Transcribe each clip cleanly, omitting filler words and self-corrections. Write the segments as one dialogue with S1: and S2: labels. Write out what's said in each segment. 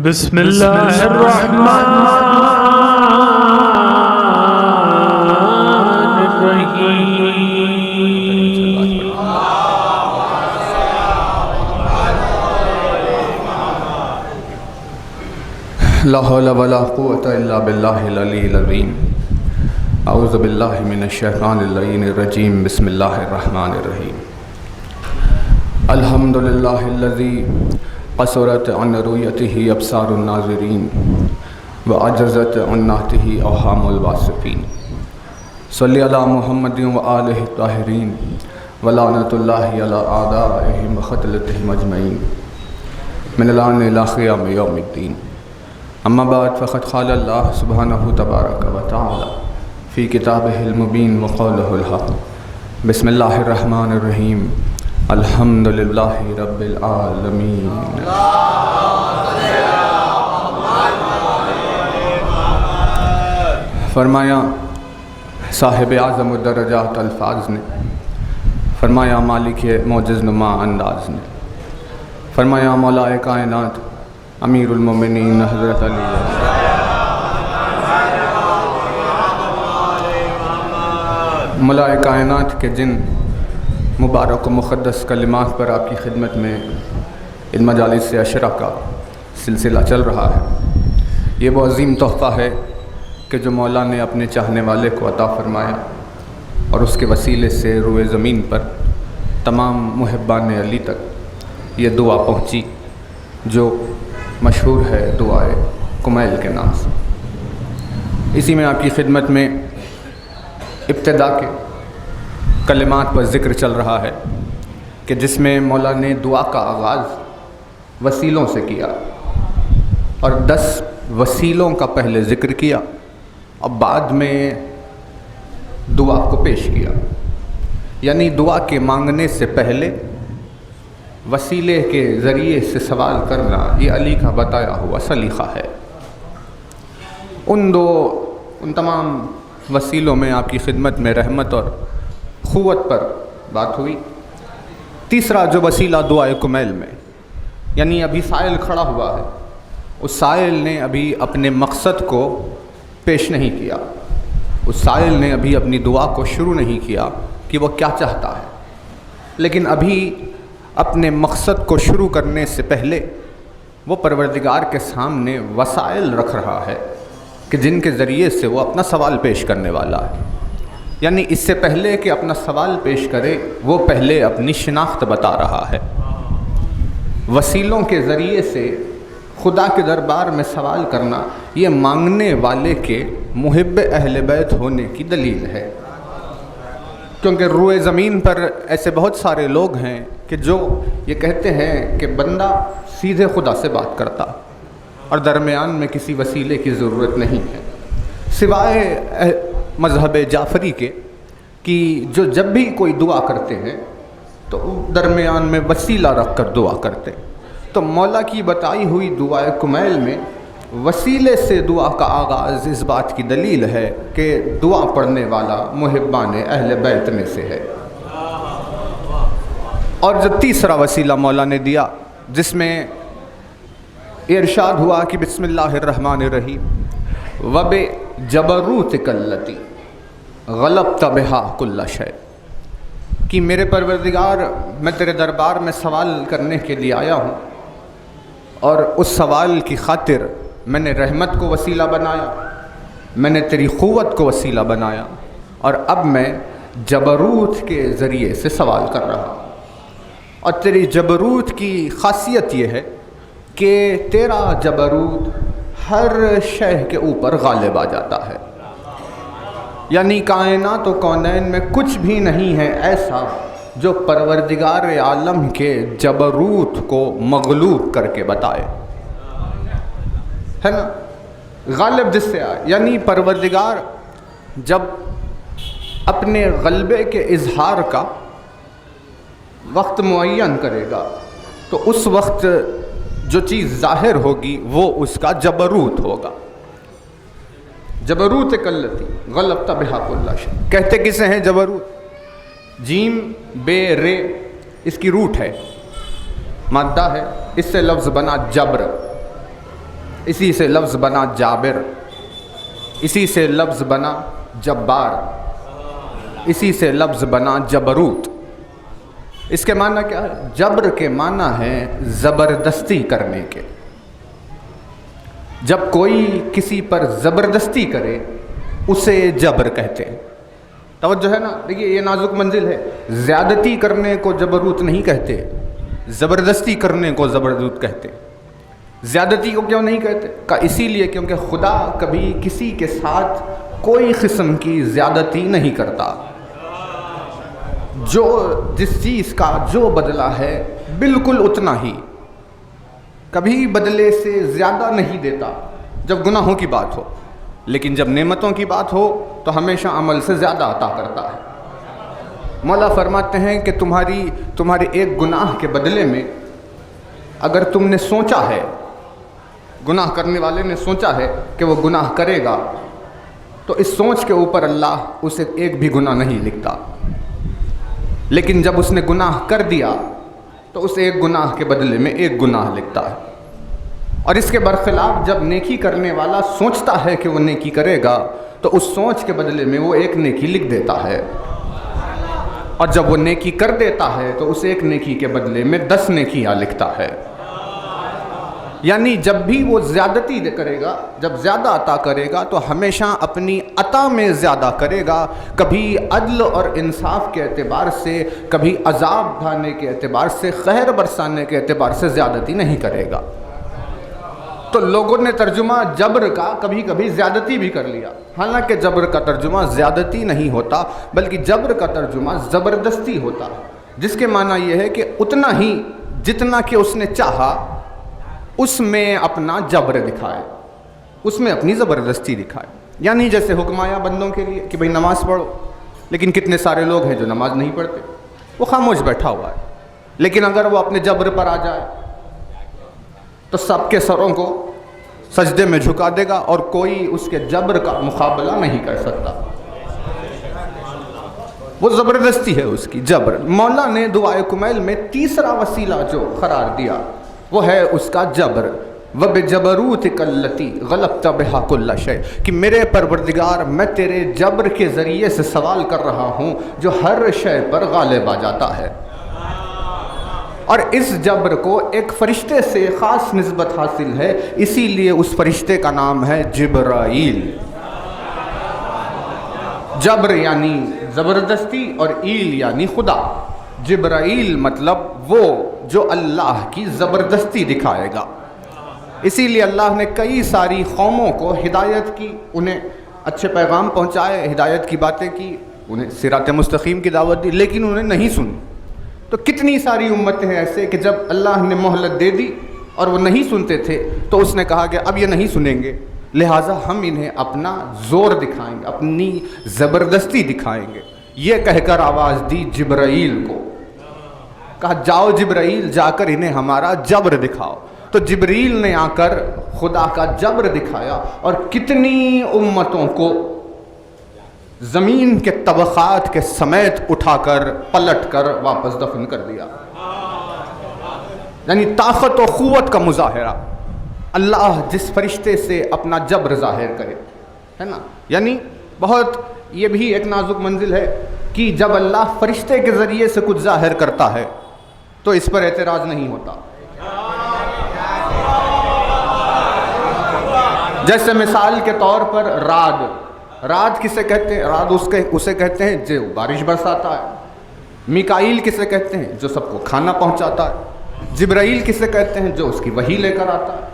S1: بسم اللہ الرحمن الرحیم۔
S2: لا حول ولا قوة الا باللہ العلی العظیم۔ اعوذ باللہ من الشیطان اللعین الرجیم۔ بسم اللہ الرحمن الرحیم۔ الحمد للہ الذی قصرت عن رؤیتہ ابصار الناظرین وعجزت عن نعتہ اوہام الواصفین۔ صلی علی محمد وآلہ الطاہرین ولعنۃ اللہ علی اعدائہم وقتلتہم اجمعین من الآن الی قیام یوم الدین۔ اما بعد فقد قال اللہ سبحانہ تبارک و تعالی فی کتابہ المبین وقولہ الحق۔ بسم اللہ الرحمن الرحیم۔ الحمد للہ رب العالمین۔ فرمایا صاحب اعظم الدرجات الفاظ نے، فرمایا مالک معجز نما انداز نے، فرمایا مولا کائنات امیر المومنین حضرت علی مولا کائنات کے جن مبارک و مقدس کلمات پر آپ کی خدمت میں ان مجالس عشرہ کا سلسلہ چل رہا ہے، یہ وہ عظیم تحفہ ہے کہ جو مولا نے اپنے چاہنے والے کو عطا فرمایا، اور اس کے وسیلے سے روئے زمین پر تمام محبان علی تک یہ دعا پہنچی جو مشہور ہے دعائے کمیل کے نام سے۔ اسی میں آپ کی خدمت میں ابتدا کے کلمات پر ذکر چل رہا ہے کہ جس میں مولا نے دعا کا آغاز وسیلوں سے کیا، اور 10 وسیلوں کا پہلے ذکر کیا اور بعد میں دعا کو پیش کیا، یعنی دعا کے مانگنے سے پہلے وسیلے کے ذریعے سے سوال کرنا یہ علی کا بتایا ہوا سلیقہ ہے۔ ان تمام وسیلوں میں آپ کی خدمت میں رحمت اور قوت پر بات ہوئی۔ تیسرا جو وسیلہ دعائے کمیل میں، یعنی ابھی سائل کھڑا ہوا ہے، اس سائل نے ابھی اپنے مقصد کو پیش نہیں کیا، اس سائل نے ابھی اپنی دعا کو شروع نہیں کیا کہ وہ کیا چاہتا ہے، لیکن ابھی اپنے مقصد کو شروع کرنے سے پہلے وہ پروردگار کے سامنے وسائل رکھ رہا ہے کہ جن کے ذریعے سے وہ اپنا سوال پیش کرنے والا ہے۔ یعنی اس سے پہلے کہ اپنا سوال پیش کرے وہ پہلے اپنی شناخت بتا رہا ہے۔ وسیلوں کے ذریعے سے خدا کے دربار میں سوال کرنا یہ مانگنے والے کے محب اہل بیت ہونے کی دلیل ہے، کیونکہ روئے زمین پر ایسے بہت سارے لوگ ہیں کہ جو یہ کہتے ہیں کہ بندہ سیدھے خدا سے بات کرتا اور درمیان میں کسی وسیلے کی ضرورت نہیں ہے، سوائے مذہب جعفری کے کہ جو جب بھی کوئی دعا کرتے ہیں تو درمیان میں وسیلہ رکھ کر دعا کرتے ہیں۔ تو مولا کی بتائی ہوئی دعائے کمیل میں وسیلے سے دعا کا آغاز اس بات کی دلیل ہے کہ دعا پڑھنے والا محبان اہل بیت میں سے ہے۔ اور جو تیسرا وسیلہ مولا نے دیا جس میں ارشاد ہوا کہ بسم اللہ الرحمن الرحیم وب جبروت کلتی غلبت بہا کل شے، کہ میرے پروردگار میں تیرے دربار میں سوال کرنے کے لیے آیا ہوں، اور اس سوال کی خاطر میں نے رحمت کو وسیلہ بنایا، میں نے تیری قوت کو وسیلہ بنایا، اور اب میں جبروت کے ذریعے سے سوال کر رہا ہوں۔ اور تیری جبروت کی خاصیت یہ ہے کہ تیرا جبروت ہر شے کے اوپر غالب آ جاتا ہے، یعنی کائنات و کونین میں کچھ بھی نہیں ہے ایسا جو پروردگار عالم کے جبروت کو مغلوب کر کے بتائے، ہے نا؟ غالب جس سے آئے، یعنی پروردگار جب اپنے غلبے کے اظہار کا وقت معین کرے گا تو اس وقت جو چیز ظاہر ہوگی وہ اس کا جبروت ہوگا۔ جبروت کلتی غلبت بہا کل شے، کہتے کسے ہیں جبروت؟ جیم بے رے اس کی روٹ ہے، مادہ ہے، اس سے لفظ بنا جبر، اسی سے لفظ بنا جابر، اسی سے لفظ بنا جبار، اسی سے لفظ بنا جبروت۔ اس کے معنی کیا ہے؟ جبر کے معنی ہے زبردستی کرنے کے۔ جب کوئی کسی پر زبردستی کرے اسے جبر کہتے ہیں۔ توجہ ہے نا؟ دیکھیے یہ نازک منزل ہے۔ زیادتی کرنے کو جبروت نہیں کہتے، زبردستی کرنے کو جبروت کہتے۔ زیادتی کو کیوں نہیں کہتے؟ اسی لیے کیونکہ خدا کبھی کسی کے ساتھ کوئی قسم کی زیادتی نہیں کرتا۔ جو جس چیز کا جو بدلہ ہے بالکل اتنا ہی، کبھی بدلے سے زیادہ نہیں دیتا جب گناہوں کی بات ہو، لیکن جب نعمتوں کی بات ہو تو ہمیشہ عمل سے زیادہ عطا کرتا ہے۔ مولا فرماتے ہیں کہ تمہارے ایک گناہ کے بدلے میں اگر تم نے سوچا ہے، گناہ کرنے والے نے سوچا ہے کہ وہ گناہ کرے گا، تو اس سوچ کے اوپر اللہ اسے ایک بھی گناہ نہیں لکھتا، لیکن جب اس نے گناہ کر دیا تو اس ایک گناہ کے بدلے میں ایک گناہ لکھتا ہے۔ اور اس کے برخلاف جب نیکی کرنے والا سوچتا ہے کہ وہ نیکی کرے گا تو اس سوچ کے بدلے میں وہ ایک نیکی لکھ دیتا ہے، اور جب وہ نیکی کر دیتا ہے تو اس ایک نیکی کے بدلے میں 10 نیکیاں لکھتا ہے۔ یعنی جب بھی وہ زیادتی کرے گا، جب زیادہ عطا کرے گا تو ہمیشہ اپنی عطا میں زیادہ کرے گا، کبھی عدل اور انصاف کے اعتبار سے، کبھی عذاب ڈھانے کے اعتبار سے، قہر برسانے کے اعتبار سے زیادتی نہیں کرے گا۔ تو لوگوں نے ترجمہ جبر کا کبھی کبھی زیادتی بھی کر لیا، حالانکہ جبر کا ترجمہ زیادتی نہیں ہوتا، بلکہ جبر کا ترجمہ زبردستی ہوتا، جس کے معنی یہ ہے کہ اتنا ہی جتنا کہ اس نے چاہا اس میں اپنا جبر دکھائے، اس میں اپنی زبردستی دکھائے۔ یعنی جیسے حکم آیا بندوں کے لیے کہ بھئی نماز پڑھو، لیکن کتنے سارے لوگ ہیں جو نماز نہیں پڑھتے، وہ خاموش بیٹھا ہوا ہے، لیکن اگر وہ اپنے جبر پر آ جائے تو سب کے سروں کو سجدے میں جھکا دے گا اور کوئی اس کے جبر کا مقابلہ نہیں کر سکتا۔ وہ زبردستی ہے اس کی، جبر۔ مولا نے دعائے کمیل میں تیسرا وسیلہ جو قرار دیا وہ ہے اس کا جبر۔ وَبِجَبَرُوتِكَ الَّتِي غَلَبْتَ بِهَا كُلَّ شَيْءٍ، کہ میرے پروردگار میں تیرے جبر کے ذریعے سے سوال کر رہا ہوں جو ہر شے پر غالب آ جاتا ہے۔ اور اس جبر کو ایک فرشتے سے خاص نسبت حاصل ہے، اسی لیے اس فرشتے کا نام ہے جبرائیل۔ جبر یعنی زبردستی اور ایل یعنی خدا۔ جبرائیل مطلب وہ جو اللہ کی زبردستی دکھائے گا۔ اسی لیے اللہ نے کئی ساری قوموں کو ہدایت کی، انہیں اچھے پیغام پہنچائے، ہدایت کی باتیں کی، انہیں صراط مستقیم کی دعوت دی، لیکن انہیں نہیں سنی۔ تو کتنی ساری امتیں ہیں ایسے کہ جب اللہ نے مہلت دے دی اور وہ نہیں سنتے تھے تو اس نے کہا کہ اب یہ نہیں سنیں گے، لہٰذا ہم انہیں اپنا زور دکھائیں گے، اپنی زبردستی دکھائیں گے۔ یہ کہہ کر آواز دی جبرائیل کو، کہا جاؤ جبرائیل، جا کر انہیں ہمارا جبر دکھاؤ۔ تو جبریل نے آ کر خدا کا جبر دکھایا اور کتنی امتوں کو زمین کے طبقات کے سمیت اٹھا کر پلٹ کر واپس دفن کر دیا۔ یعنی طاقت و قوت کا مظاہرہ اللہ جس فرشتے سے اپنا جبر ظاہر کرے، ہے نا۔ یعنی بہت یہ بھی ایک نازک منزل ہے کہ جب اللہ فرشتے کے ذریعے سے کچھ ظاہر کرتا ہے تو اس پر اعتراض نہیں ہوتا۔ جیسے مثال کے طور پر رعد کسے کہتے ہیں؟ رعد اسے کہتے ہیں جو بارش برساتا ہے۔ میکائیل کسے کہتے ہیں؟ جو سب کو کھانا پہنچاتا ہے۔ جبرائیل کسے کہتے ہیں؟ جو اس کی وحی لے کر آتا ہے۔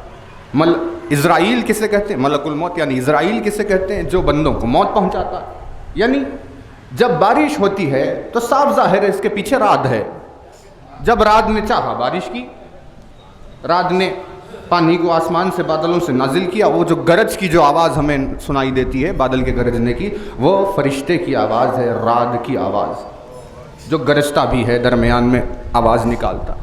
S2: اسرائیل کسے کہتے ہیں؟ ملک الموت یعنی اسرائیل کسے کہتے ہیں؟ جو بندوں کو موت پہنچاتا ہے۔ یعنی جب بارش ہوتی ہے تو صاف ظاہر ہے اس کے پیچھے رعد ہے۔ جب رعد نے چاہا بارش کی، رعد نے پانی کو آسمان سے بادلوں سے نازل کیا، وہ جو گرج کی جو آواز ہمیں سنائی دیتی ہے بادل کے گرجنے کی، وہ فرشتے کی آواز ہے، رعد کی آواز، جو گرجتا بھی ہے، درمیان میں آواز نکالتا۔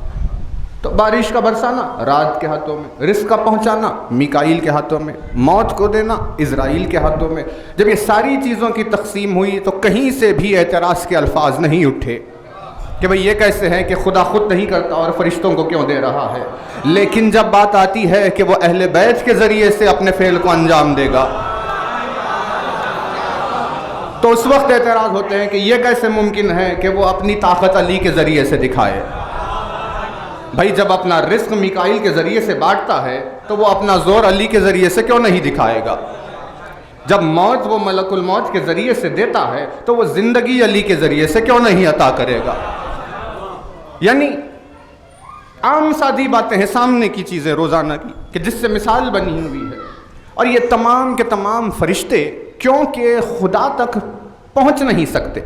S2: تو بارش کا برسانا رعد کے ہاتھوں میں، رزق کا پہنچانا میکائیل کے ہاتھوں میں، موت کو دینا اسرائیل کے ہاتھوں میں۔ جب یہ ساری چیزوں کی تقسیم ہوئی تو کہیں سے بھی اعتراض کے الفاظ نہیں اٹھے، کہ بھئی یہ کیسے ہے کہ خدا خود نہیں کرتا اور فرشتوں کو کیوں دے رہا ہے، لیکن جب بات آتی ہے کہ وہ اہل بیت کے ذریعے سے اپنے فعل کو انجام دے گا تو اس وقت اعتراض ہوتے ہیں کہ یہ کیسے ممکن ہے کہ وہ اپنی طاقت علی کے ذریعے سے دکھائے۔ بھائی جب اپنا رزق میکائیل کے ذریعے سے بانٹتا ہے تو وہ اپنا زور علی کے ذریعے سے کیوں نہیں دکھائے گا؟ جب موت وہ ملک الموت کے ذریعے سے دیتا ہے تو وہ زندگی علی کے ذریعے سے کیوں نہیں عطا کرے گا؟ یعنی عام سادی باتیں ہیں، سامنے کی چیزیں روزانہ کی کہ جس سے مثال بنی ہوئی ہے، اور یہ تمام کے تمام فرشتے کیونکہ خدا تک پہنچ نہیں سکتے۔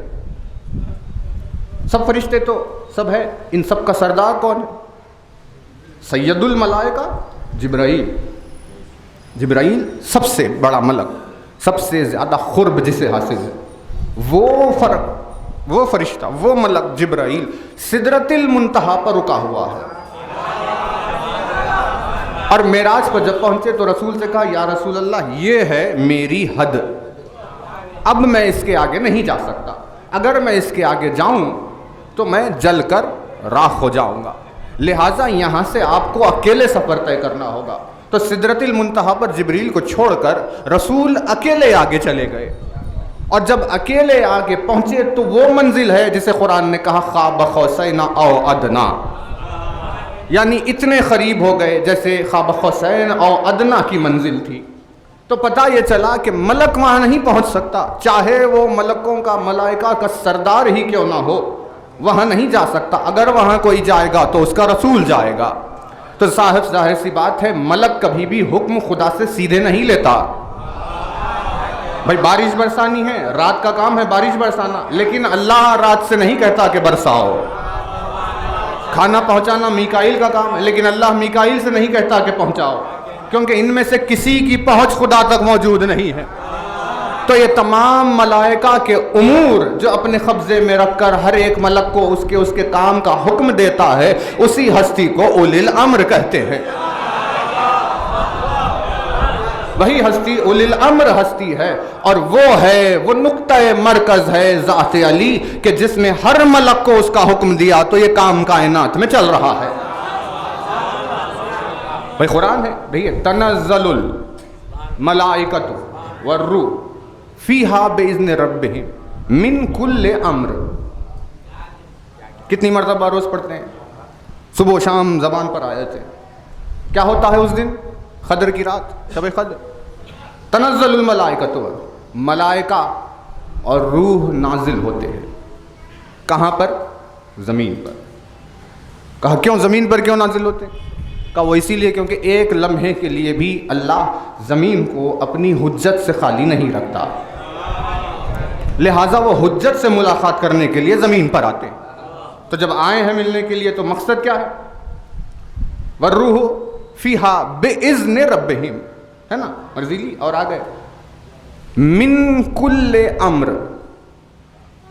S2: سب فرشتے تو سب ہے، ان سب کا سردار کون ہے؟ سید الملائکہ جبرائیل سب سے بڑا ملک، سب سے زیادہ قرب جسے حاصل ہے، وہ فرشتہ، وہ ملک جبرائیل سدرۃ المنتہا پر رکا ہوا ہے۔ اور معراج پر جب پہنچے تو رسول سے کہا یا رسول اللہ یہ ہے میری حد، اب میں اس کے آگے نہیں جا سکتا، اگر میں اس کے آگے جاؤں تو میں جل کر راکھ ہو جاؤں گا، لہٰذا یہاں سے آپ کو اکیلے سفر طے کرنا ہوگا۔ تو سدرۃ المنتہا پر جبریل کو چھوڑ کر رسول اکیلے آگے چلے گئے، اور جب اکیلے آگے پہنچے تو وہ منزل ہے جسے قرآن نے کہا قاب قوسین او ادنا، یعنی اتنے قریب ہو گئے جیسے قاب قوسین او ادنا کی منزل تھی۔ تو پتہ یہ چلا کہ ملک وہاں نہیں پہنچ سکتا، چاہے وہ ملکوں کا ملائکہ کا سردار ہی کیوں نہ ہو، وہاں نہیں جا سکتا۔ اگر وہاں کوئی جائے گا تو اس کا رسول جائے گا۔ تو صاحب ظاہر سی بات ہے ملک کبھی بھی حکم خدا سے سیدھے نہیں لیتا۔ بھائی بارش برسانی ہے، رات کا کام ہے بارش برسانا، لیکن اللہ رات سے نہیں کہتا کہ برساؤ۔ کھانا پہنچانا میکائیل کا کام ہے، لیکن اللہ میکائیل سے نہیں کہتا کہ پہنچاؤ، کیونکہ ان میں سے کسی کی پہنچ خدا تک موجود نہیں ہے۔ تو یہ تمام ملائکہ کے امور جو اپنے قبضے میں رکھ کر ہر ایک ملک کو اس کے کام کا حکم دیتا ہے، اسی ہستی کو اولی الامر کہتے ہیں۔ وہی ہستی اولی الامر ہستی ہے، اور وہ نقطہ مرکز ہے ذات علی کہ جس نے ہر ملک کو اس کا حکم دیا تو یہ کام کائنات میں چل رہا ہے۔ بھئی قرآن ہے، بھئی تنزل الملائکۃ والروح فیہا بإذن ربہم من کل امر۔ کتنی مرتبہ روز پڑھتے ہیں؟ صبح و شام زبان پر آیت ہے۔ کیا ہوتا ہے اس دن؟ قدر کی رات، شب قدر۔ تنزل الملائکۃ، ملائکہ اور روح نازل ہوتے ہیں۔ کہاں پر؟ زمین پر۔ کہا کیوں زمین پر کیوں نازل ہوتے ہیں؟ کہا وہ اسی لیے کیونکہ ایک لمحے کے لیے بھی اللہ زمین کو اپنی حجت سے خالی نہیں رکھتا، لہٰذا وہ حجت سے ملاقات کرنے کے لیے زمین پر آتے ہیں۔ تو جب آئے ہیں ملنے کے لیے تو مقصد کیا ہے؟ والروح فیہا بإذن ربہم، ہے نا مرزیلی، اور آگئے من کل امر،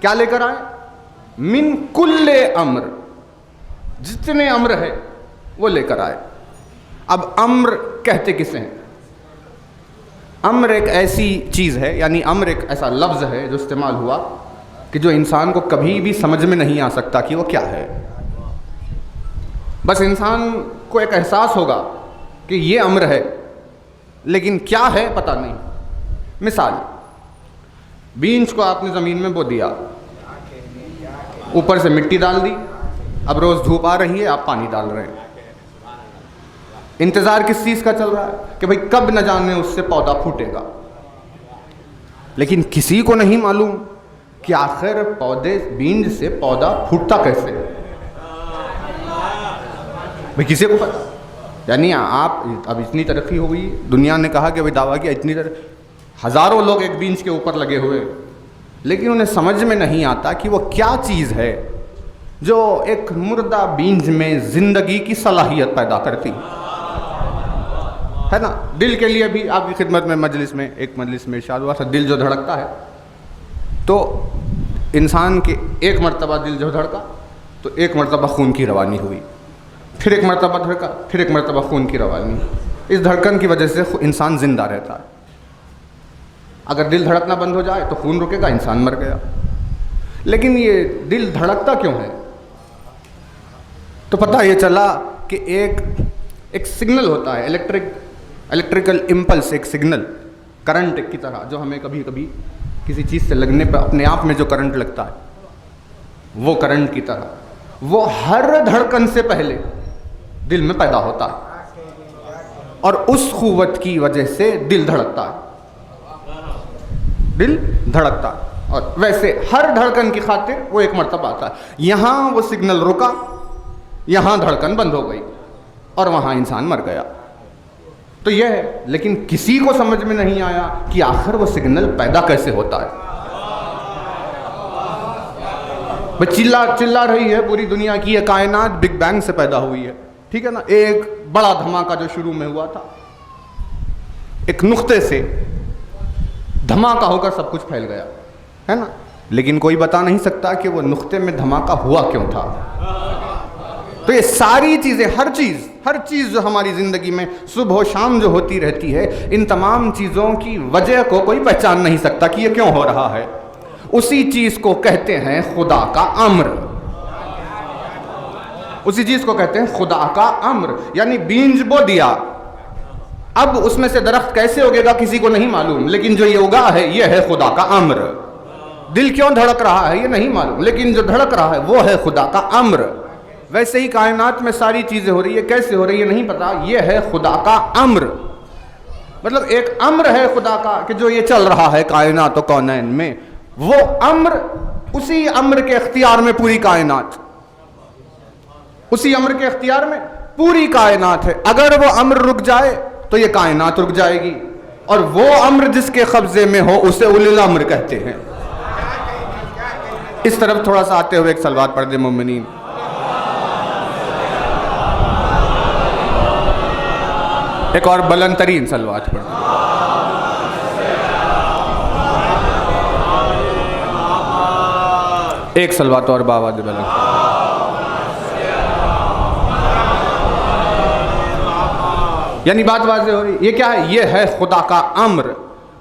S2: کیا لے کر آئے؟ من کل امر، جتنے امر ہے وہ لے کر آئے۔ اب امر کہتے کسے ہیں؟ امر ایک ایسی چیز ہے، یعنی امر ایک ایسا لفظ ہے جو استعمال ہوا کہ جو انسان کو کبھی بھی سمجھ میں نہیں آ سکتا کہ وہ کیا ہے۔ بس انسان کو ایک احساس ہوگا کہ یہ امر ہے، لیکن کیا ہے پتہ نہیں۔ مثال، بیج کو آپ نے زمین میں بو دیا، اوپر سے مٹی ڈال دی، اب روز دھوپ آ رہی ہے، آپ پانی ڈال رہے ہیں۔ انتظار کس چیز کا چل رہا ہے؟ کہ بھئی کب نہ جانے اس سے پودا پھوٹے گا، لیکن کسی کو نہیں معلوم کہ آخر بیج سے پودا پھوٹتا کیسے ہے۔ بھئی کسی کو پتا؟ یعنی آپ اب اتنی ترقی ہو گئی، دنیا نے کہا کہ بھئی دعویٰ کیا اتنی ہزاروں لوگ ایک بیج کے اوپر لگے ہوئے، لیکن انہیں سمجھ میں نہیں آتا کہ وہ کیا چیز ہے جو ایک مردہ بیج میں زندگی کی صلاحیت پیدا کرتی ہے نا۔ دل کے لیے بھی آپ کی خدمت میں ایک مجلس میں ارشاد ہوا تھا، دل جو دھڑکتا ہے تو انسان کے ایک مرتبہ دل جو دھڑکا تو ایک مرتبہ خون کی روانی ہوئی، پھر ایک مرتبہ دھڑکا، پھر ایک مرتبہ خون کی روانی۔ اس دھڑکن کی وجہ سے انسان زندہ رہتا ہے۔ اگر دل دھڑکنا بند ہو جائے تو خون رکے گا، انسان مر گیا۔ لیکن یہ دل دھڑکتا کیوں ہے؟ تو پتہ یہ چلا کہ ایک سگنل ہوتا ہے، الیکٹریکل امپلس، ایک سگنل کرنٹ کی طرح، جو ہمیں کبھی کبھی کسی چیز سے لگنے پر اپنے آپ میں جو کرنٹ لگتا ہے، وہ کرنٹ کی طرح وہ ہر دھڑکن سے پہلے دل میں پیدا ہوتا ہے، اور اس قوت کی وجہ سے دل دھڑکتا ہے، اور ویسے ہر دھڑکن کی خاطر وہ ایک مرتبہ آتا ہے، یہاں وہ سگنل رکا، یہاں دھڑکن بند ہو گئی اور وہاں انسان مر گیا۔ تو یہ ہے، لیکن کسی کو سمجھ میں نہیں آیا کہ آخر وہ سگنل پیدا کیسے ہوتا ہے۔ چلا رہی ہے پوری دنیا کی یہ کائنات، بگ بینگ سے پیدا ہوئی ہے، ٹھیک ہے نا، ایک بڑا دھماکہ جو شروع میں ہوا تھا، ایک نقطے سے دھماکہ ہو کر سب کچھ پھیل گیا ہے نا، لیکن کوئی بتا نہیں سکتا کہ وہ نقطے میں دھماکہ ہوا کیوں تھا۔ تو یہ ساری چیزیں، ہر چیز جو ہماری زندگی میں صبح و شام جو ہوتی رہتی ہے، ان تمام چیزوں کی وجہ کو کوئی پہچان نہیں سکتا کہ یہ کیوں ہو رہا ہے۔ اسی چیز کو کہتے ہیں خدا کا امر، اسی چیز کو کہتے ہیں خدا کا امر، یعنی بیج بو دیا، اب اس میں سے درخت کیسے اگے گا کسی کو نہیں معلوم، لیکن جو یہ اگا ہے یہ ہے خدا کا امر۔ دل کیوں دھڑک رہا ہے یہ نہیں معلوم، لیکن جو دھڑک رہا ہے وہ ہے خدا کا امر۔ ویسے ہی کائنات میں ساری چیزیں ہو رہی ہے، کیسے ہو رہی ہے نہیں پتا، یہ ہے خدا کا امر۔ مطلب ایک امر ہے خدا کا کہ جو یہ چل رہا ہے کائنات و کونین میں، وہ امر، اسی امر کے اختیار میں پوری کائنات، اسی امر کے اختیار میں پوری کائنات ہے۔ اگر وہ امر رک جائے تو یہ کائنات رک جائے گی، اور وہ امر جس کے قبضے میں ہو اسے اولی الامر کہتے ہیں۔ اس طرف تھوڑا سا آتے ہوئے ایک صلوات پڑھ دیں مومنین۔ ایک اور بلند ترین صلوات پڑھ دیں۔ ایک صلوات اور باواز بلند۔ یعنی بات واضح ہو رہی، یہ کیا ہے؟ یہ ہے خدا کا امر۔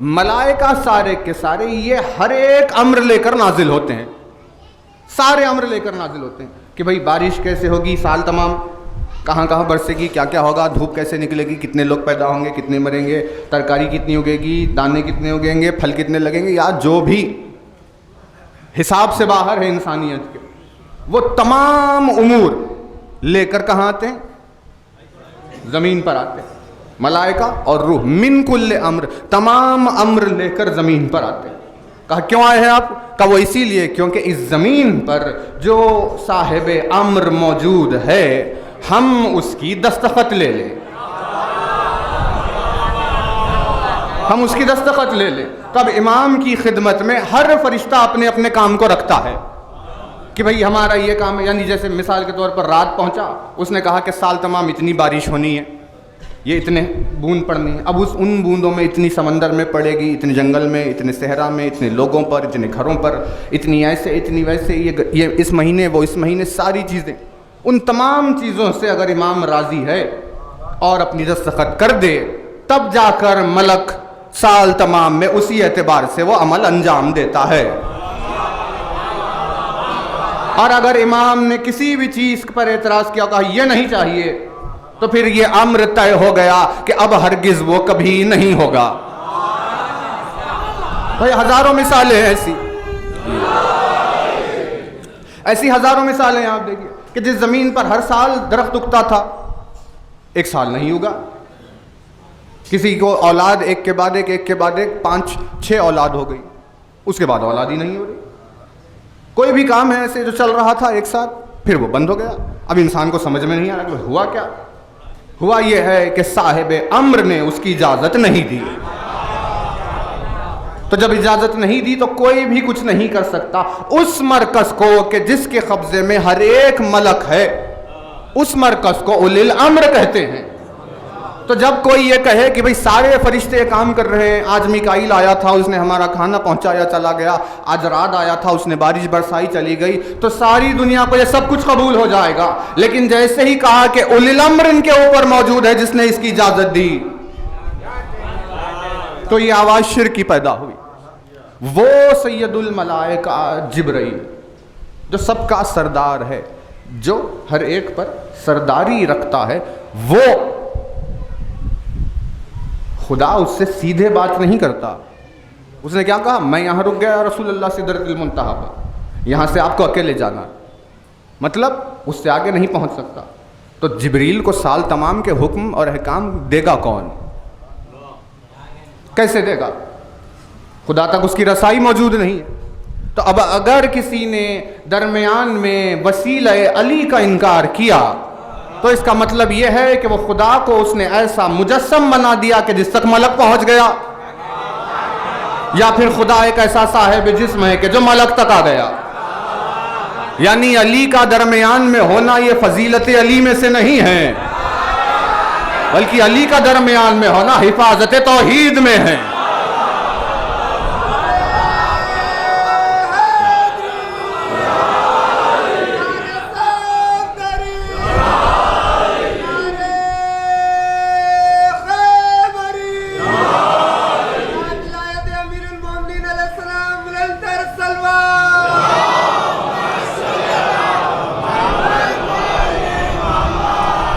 S2: ملائکہ سارے کے سارے یہ ہر ایک امر لے کر نازل ہوتے ہیں، سارے امر لے کر نازل ہوتے ہیں کہ بھئی بارش کیسے ہوگی سال تمام، کہاں کہاں برسے گی، کیا کیا ہوگا، دھوپ کیسے نکلے گی، کتنے لوگ پیدا ہوں گے، کتنے مریں گے، ترکاری کتنی اگے گی، دانے کتنے اگیں گے، پھل کتنے لگیں گے، یا جو بھی حساب سے باہر ہے انسانیت کے، وہ تمام امور لے کر کہاں آتے ہیں؟ زمین پر آتے ہیں۔ ملائکہ اور روح من کل امر، تمام امر لے کر زمین پر آتے ہیں۔ کہا کیوں آئے ہیں آپ؟ کہا وہ اسی لیے کیونکہ اس زمین پر جو صاحب امر موجود ہے ہم اس کی دستخط لے لیں، ہم اس کی دستخط لے لیں۔ تب امام کی خدمت میں ہر فرشتہ اپنے اپنے کام کو رکھتا ہے کہ بھئی ہمارا یہ کام ہے، یعنی جیسے مثال کے طور پر رات پہنچا، اس نے کہا کہ سال تمام اتنی بارش ہونی ہے، یہ اتنے بوند پڑنی ہے، اب ان بوندوں میں اتنی سمندر میں پڑے گی، اتنے جنگل میں، اتنے صحرا میں، اتنے لوگوں پر، اتنے گھروں پر، اتنی ایسے اتنی ویسے، یہ اس مہینے وہ اس مہینے، ساری چیزیں، ان تمام چیزوں سے اگر امام راضی ہے اور اپنی دستخط کر دے، تب جا کر ملک سال تمام میں اسی اعتبار سے وہ عمل انجام دیتا ہے۔ اور اگر امام نے کسی بھی چیز پر اعتراض کیا، کہا یہ نہیں چاہیے، تو پھر یہ امر طے ہو گیا کہ اب ہرگز وہ کبھی نہیں ہوگا۔ بھائی ہزاروں مثالیں ہیں ایسی ہزاروں مثالیں ہیں، آپ دیکھیے کہ جس زمین پر ہر سال درخت اگتا تھا، ایک سال نہیں ہوگا، کسی کو اولاد ایک کے بعد ایک کے بعد ایک 5-6 اولاد ہو گئی، اس کے بعد اولاد ہی نہیں ہو رہی۔ کوئی بھی کام ہے ایسے جو چل رہا تھا ایک ساتھ، پھر وہ بند ہو گیا۔ اب انسان کو سمجھ میں نہیں آ رہا کہ ہوا کیا؟ ہوا یہ ہے کہ صاحب امر نے اس کی اجازت نہیں دی، تو جب اجازت نہیں دی تو کوئی بھی کچھ نہیں کر سکتا۔ اس مرکز کو کہ جس کے قبضے میں ہر ایک ملک ہے، اس مرکز کو اولی الامر کہتے ہیں۔ تو جب کوئی یہ کہے کہ بھئی سارے فرشتے کام کر رہے ہیں، آج میکائیل آیا تھا اس نے ہمارا کھانا پہنچایا چلا گیا، آج رات آیا تھا اس نے بارش برسائی چلی گئی، تو ساری دنیا کو یہ سب کچھ قبول ہو جائے گا۔ لیکن جیسے ہی کہا کہ اولی الامر ان کے اوپر موجود ہے جس نے اس کی اجازت دی، تو یہ آواز شرک کی پیدا ہوئی۔ وہ سید الملائکہ جبرائیل جو سب کا سردار ہے، جو ہر ایک پر سرداری رکھتا ہے وہ خدا اس سے سیدھے بات نہیں کرتا. اس نے کیا کہا؟ میں یہاں رک گیا رسول اللہ سدرۃ المنتہا پر، یہاں سے آپ کو اکیلے جانا، مطلب اس سے آگے نہیں پہنچ سکتا. تو جبریل کو سال تمام کے حکم اور احکام دے گا کون؟ کیسے دے گا؟ خدا تک اس کی رسائی موجود نہیں ہے. تو اب اگر کسی نے درمیان میں وسیلہ علی کا انکار کیا تو اس کا مطلب یہ ہے کہ وہ خدا کو اس نے ایسا مجسم بنا دیا کہ جس تک ملک پہنچ گیا، یا پھر خدا ایک ایسا صاحب جسم ہے کہ جو ملک تک آ گیا. یعنی علی کا درمیان میں ہونا یہ فضیلت علی میں سے نہیں ہے، بلکہ علی کا درمیان میں ہونا حفاظت توحید میں ہے.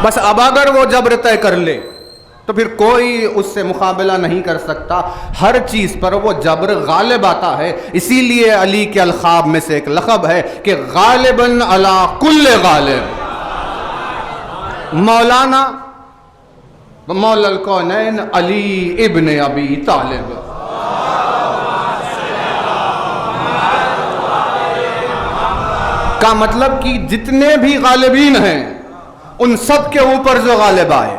S2: بس اب اگر وہ جبر طے کر لے تو پھر کوئی اس سے مقابلہ نہیں کر سکتا. ہر چیز پر وہ جبر غالب آتا ہے. اسی لیے علی کے القاب میں سے ایک لقب ہے کہ غالباً علی کل غالب. مولانا مولا الکونین علی ابن ابی طالب. کا مطلب کہ جتنے بھی غالبین ہیں ان سب کے اوپر جو غالب آئے.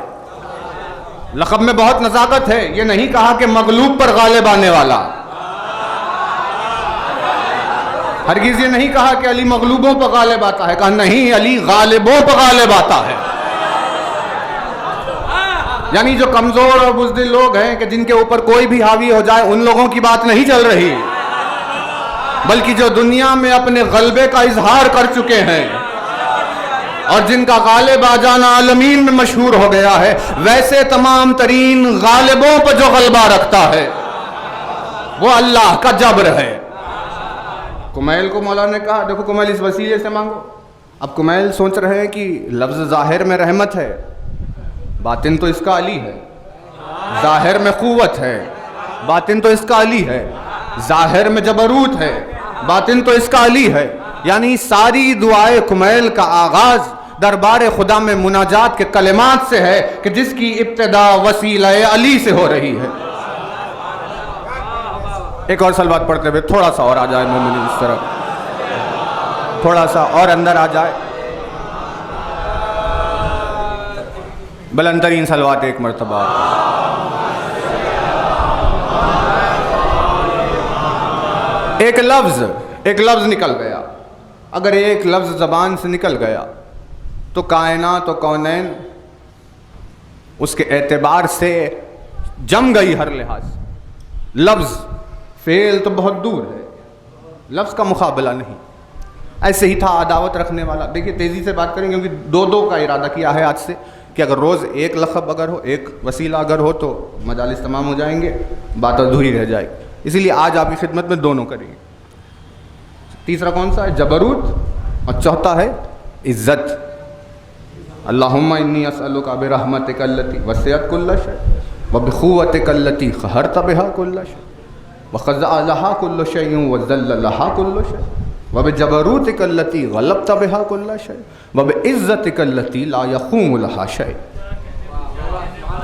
S2: لقب میں بہت نزاکت ہے. یہ نہیں کہا کہ مغلوب پر غالب آنے والا، ہرگز یہ نہیں کہا کہ علی مغلوبوں پر غالب آتا ہے. کہا نہیں، علی غالبوں پر غالب آتا ہے. یعنی جو کمزور اور بزدل لوگ ہیں کہ جن کے اوپر کوئی بھی حاوی ہو جائے، ان لوگوں کی بات نہیں چل رہی، بلکہ جو دنیا میں اپنے غلبے کا اظہار کر چکے ہیں اور جن کا غالب آ جانا عالمین میں مشہور ہو گیا ہے، ویسے تمام ترین غالبوں پر جو غلبہ رکھتا ہے وہ اللہ کا جبر ہے. کمیل کو مولا نے کہا دیکھو کمیل اس وسیلے سے مانگو. اب کمیل سوچ رہے ہیں کہ لفظ ظاہر میں رحمت ہے، باطن تو اس کا علی ہے. ظاہر میں قوت ہے، باطن تو اس کا علی ہے. ظاہر میں جبروت ہے، باطن تو اس کا علی ہے. یعنی ساری دعائے کمیل کا آغاز دربار خدا میں مناجات کے کلمات سے ہے کہ جس کی ابتدا وسیلہ علی سے ہو رہی ہے. ایک اور صلوات پڑھتے ہوئے تھوڑا سا اور آ جائے مومنین اس طرف، تھوڑا سا اور اندر آ جائے. بلند ترین صلوات ایک مرتبہ. ایک لفظ نکل گیا. اگر ایک لفظ زبان سے نکل گیا تو کائنات و کونین اس کے اعتبار سے جم گئی ہر لحاظ. لفظ فعل تو بہت دور ہے، لفظ کا مقابلہ نہیں. ایسے ہی تھا عداوت رکھنے والا. دیکھیے تیزی سے بات کریں کیونکہ دو کا ارادہ کیا ہے آج سے کہ اگر روز ایک لقب اگر ہو، ایک وسیلہ اگر ہو تو مجالس تمام ہو جائیں گے، بات ادھوری رہ جائے گی. اسی لیے آج آپ کی خدمت میں دونوں کریں گے. تیسرا کون سا ہے؟ جبروت. اور چوتھا ہے عزت. اللہم انی اسألک برحمتک التی وسعت کل شیء وبقوتک التی قہرت بها کل شیء وخضع لها کل شیء وذل لها کل شیء وبجبروتک التی غلبت بها کل شیء وبعزتک التی لا یقوم لها شیء.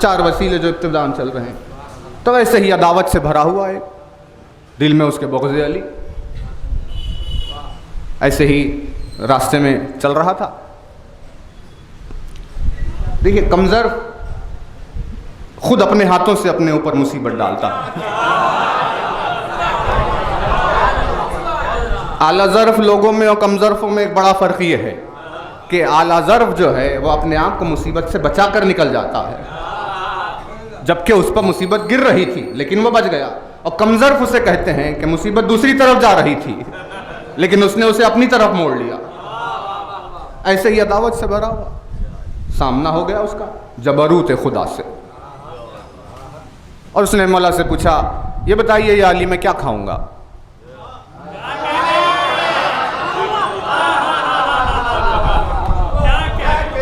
S2: 4 وسیلے جو ابتداء چل رہے ہیں. تو ایسے ہی عداوت سے بھرا ہوا ہے دل میں اس کے بغض علی. ایسے ہی راستے میں چل رہا تھا. دیکھیے کمزر خود اپنے ہاتھوں سے اپنے اوپر مصیبت ڈالتا ہے. اعلیٰ ظرف لوگوں میں اور کم ظرفوں میں ایک بڑا فرق یہ ہے کہ اعلیٰ ظرف جو ہے وہ اپنے آپ کو مصیبت سے بچا کر نکل جاتا ہے، جبکہ اس پر مصیبت گر رہی تھی لیکن وہ بچ گیا. اور کم ظرف اسے کہتے ہیں کہ مصیبت دوسری طرف جا رہی تھی لیکن اس نے اسے اپنی طرف موڑ لیا. ایسے ہی عداوت سے بھرا ہوا سامنا ہو گیا اس کا جبروت خدا سے. اور اس نے مولا سے پوچھا یہ بتائیے یا علی میں کیا کھاؤں گا؟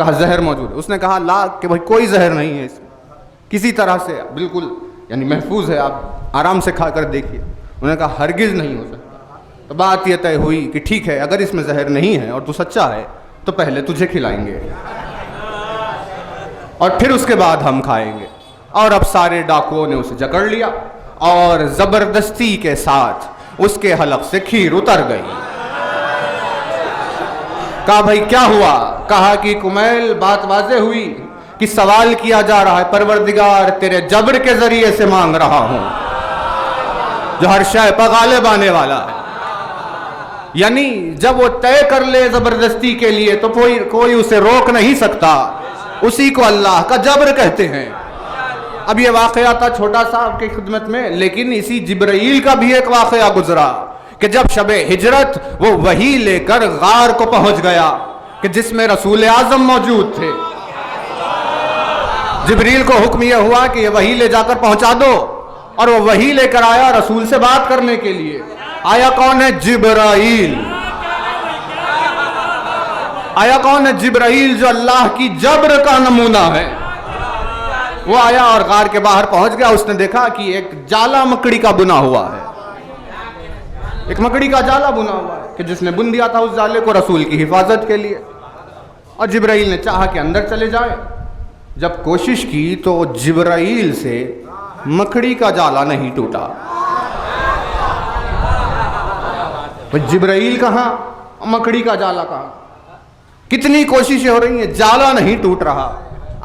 S2: کہا زہر موجود ہے. اس نے کہا لا کہ بھائی کوئی زہر نہیں ہے اس میں, کسی طرح سے بالکل یعنی محفوظ ہے, آپ آرام سے کھا کر دیکھیے. انہوں نے کہا ہرگز نہیں ہو سکتا. تو بات یہ طے ہوئی کہ ٹھیک ہے اگر اس میں زہر نہیں ہے اور تو سچا ہے تو پہلے تجھے کھلائیں گے اور پھر اس کے بعد ہم کھائیں گے. اور اب سارے ڈاکوؤں نے اسے جکڑ لیا اور زبردستی کے ساتھ اس کے حلق سے کھیر اتر گئی. کہا بھائی کیا ہوا؟ کہا کہ کمیل بات واضح ہوئی کہ سوال کیا جا رہا ہے, پروردگار تیرے جبر کے ذریعے سے مانگ رہا ہوں جو ہر شے پر غالب آنے والا ہے. یعنی جب وہ طے کر لے زبردستی کے لیے تو کوئی اسے روک نہیں سکتا. اسی کو اللہ کا جبر کہتے ہیں. اب یہ واقعہ تھا چھوٹا سا آپ کی خدمت میں, لیکن اسی جبرائیل کا بھی ایک واقعہ گزرا کہ جب شب ہجرت وہ وحی لے کر غار کو پہنچ گیا کہ جس میں رسول اعظم موجود تھے. جبریل کو حکم یہ ہوا کہ یہ وحی لے جا کر پہنچا دو, اور وہ وحی لے کر آیا رسول سے بات کرنے کے لیے. آیا کون ہے؟ جبرائیل. آیا کون ہے؟ جبرائیل, جو اللہ کی جبر کا نمونہ ہے. وہ آیا اور غار کے باہر پہنچ گیا. اس نے دیکھا کہ ایک جالا مکڑی کا بنا ہوا ہے, ایک مکڑی کا جالا بنا ہوا ہے کہ جس نے بن دیا تھا اس جالے کو رسول کی حفاظت کے لیے. اور جبرائیل نے چاہا کہ اندر چلے جائے. جب کوشش کی تو جبرائیل سے مکڑی کا جالا نہیں ٹوٹا. جبرائیل کہاں, مکڑی کا جالا کہاں؟ کتنی کوششیں ہو رہی ہیں, جالا نہیں ٹوٹ رہا.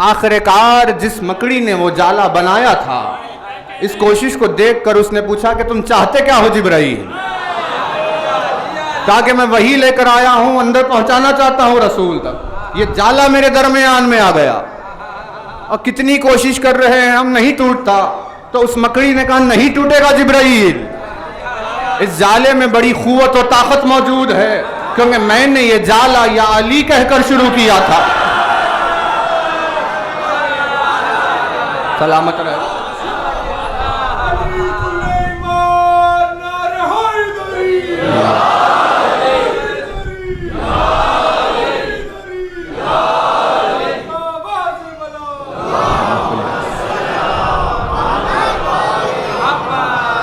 S2: آخر کار جس مکڑی نے وہ جالا بنایا تھا, اس کوشش کو دیکھ کر اس نے پوچھا کہ تم چاہتے کیا ہو جبرائیل؟ کہا کہ میں وہی لے کر آیا ہوں, اندر پہنچانا چاہتا ہوں رسول تک. یہ جالا میرے درمیان میں آ گیا اور کتنی کوشش کر رہے ہیں ہم, نہیں ٹوٹتا. تو اس مکڑی نے کہا نہیں ٹوٹے گا جبرائیل, اس جالے میں بڑی قوت و طاقت موجود ہے, کیونکہ میں نے یہ جالا یا علی کہہ کر شروع کیا تھا. سلامت رہے.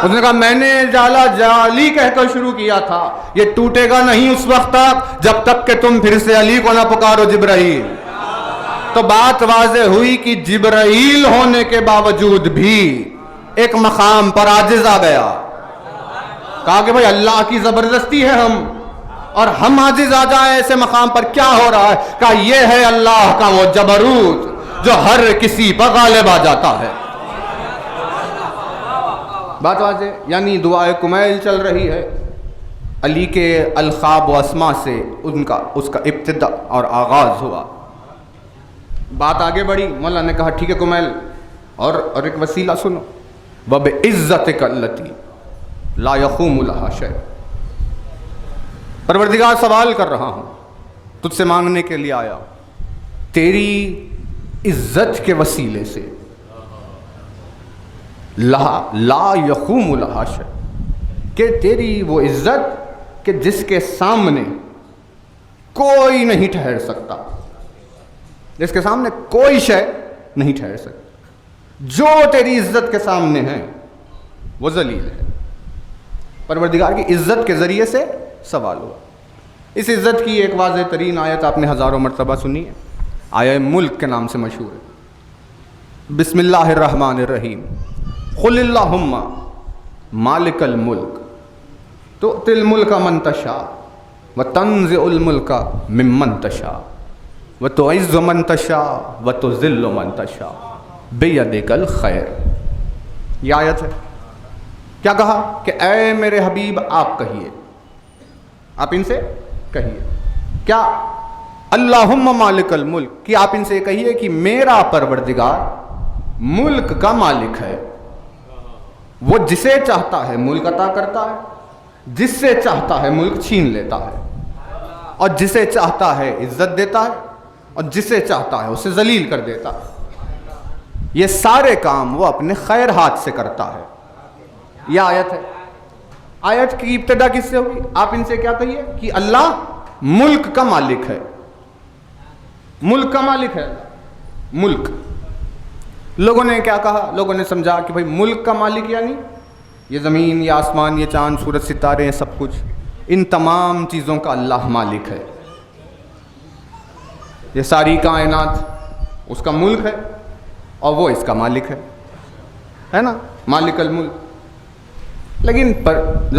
S2: اس نے کہا میں نے جالا علی کہہ کر شروع کیا تھا, یہ ٹوٹے گا نہیں اس وقت تک جب تک کہ تم پھر سے علی کو نہ پکارو جبرائیل. تو بات واضح ہوئی کہ جبرائیل ہونے کے باوجود بھی ایک مقام پر عاجز آ گیا. کہا کہ بھائی اللہ کی زبردستی ہے ہم, اور ہم عاجز آ جائیں ایسے مقام پر, کیا ہو رہا ہے؟ کہا یہ ہے اللہ کا وہ جبروت جو ہر کسی پر غالب آ جاتا ہے. بات واضح, یعنی دعائے کمیل چل رہی ہے. علی کے القاب و اسما سے اس کا ابتدا اور آغاز ہوا. بات آگے بڑھی. مولا نے کہا ٹھیک ہے کمیل, اور ایک وسیلہ سنو. وَبِعِزَّتِكَ الَّتِي لَا يَقُومُ لَهَا شَيْءٌ. پروردگار سوال کر رہا ہوں, تجھ سے مانگنے کے لیے آیا, تیری عزت کے وسیلے سے لا یقوم لہا شیء, کہ تیری وہ عزت کہ جس کے سامنے کوئی نہیں ٹھہر سکتا, جس کے سامنے کوئی شے نہیں ٹھہر سکتا. جو تیری عزت کے سامنے ہے وہ ذلیل ہے. پروردگار کی عزت کے ذریعے سے سوال ہوا. اس عزت کی ایک واضح ترین آیت آپ نے ہزاروں مرتبہ سنی ہے, آیہ ملک کے نام سے مشہور ہے. بسم اللہ الرحمن الرحیم. قل اللہم مالک الملک تؤتی الملک من تشاء وتنزع الملک ممن تشاء وتعز من تشاء وتذل من تشاء بیدک الخیر. یہ آیت ہے. کیا کہا کہ اے میرے حبیب آپ کہیے, آپ ان سے کہیے کیا اللہم مالک الملک, کہ آپ ان سے کہیے کہ میرا پروردگار ملک کا مالک ہے. وہ جسے چاہتا ہے ملک عطا کرتا ہے, جس سے چاہتا ہے ملک چھین لیتا ہے, اور جسے چاہتا ہے عزت دیتا ہے, اور جسے چاہتا ہے اسے ذلیل کر دیتا ہے. یہ سارے کام وہ اپنے خیر ہاتھ سے کرتا ہے. یہ آیت ہے. آیت کی ابتدا کس سے ہوئی؟ آپ ان سے کیا کہیے کہ اللہ ملک کا مالک ہے. ملک کا مالک ہے اللہ. ملک. لوگوں نے کیا کہا؟ لوگوں نے سمجھا کہ بھائی ملک کا مالک یعنی یہ زمین، یہ آسمان، یہ چاند، سورج، ستارے، سب کچھ، ان تمام چیزوں کا اللہ مالک ہے. یہ ساری کائنات اس کا ملک ہے اور وہ اس کا مالک ہے نا، مالک الملک. لیکن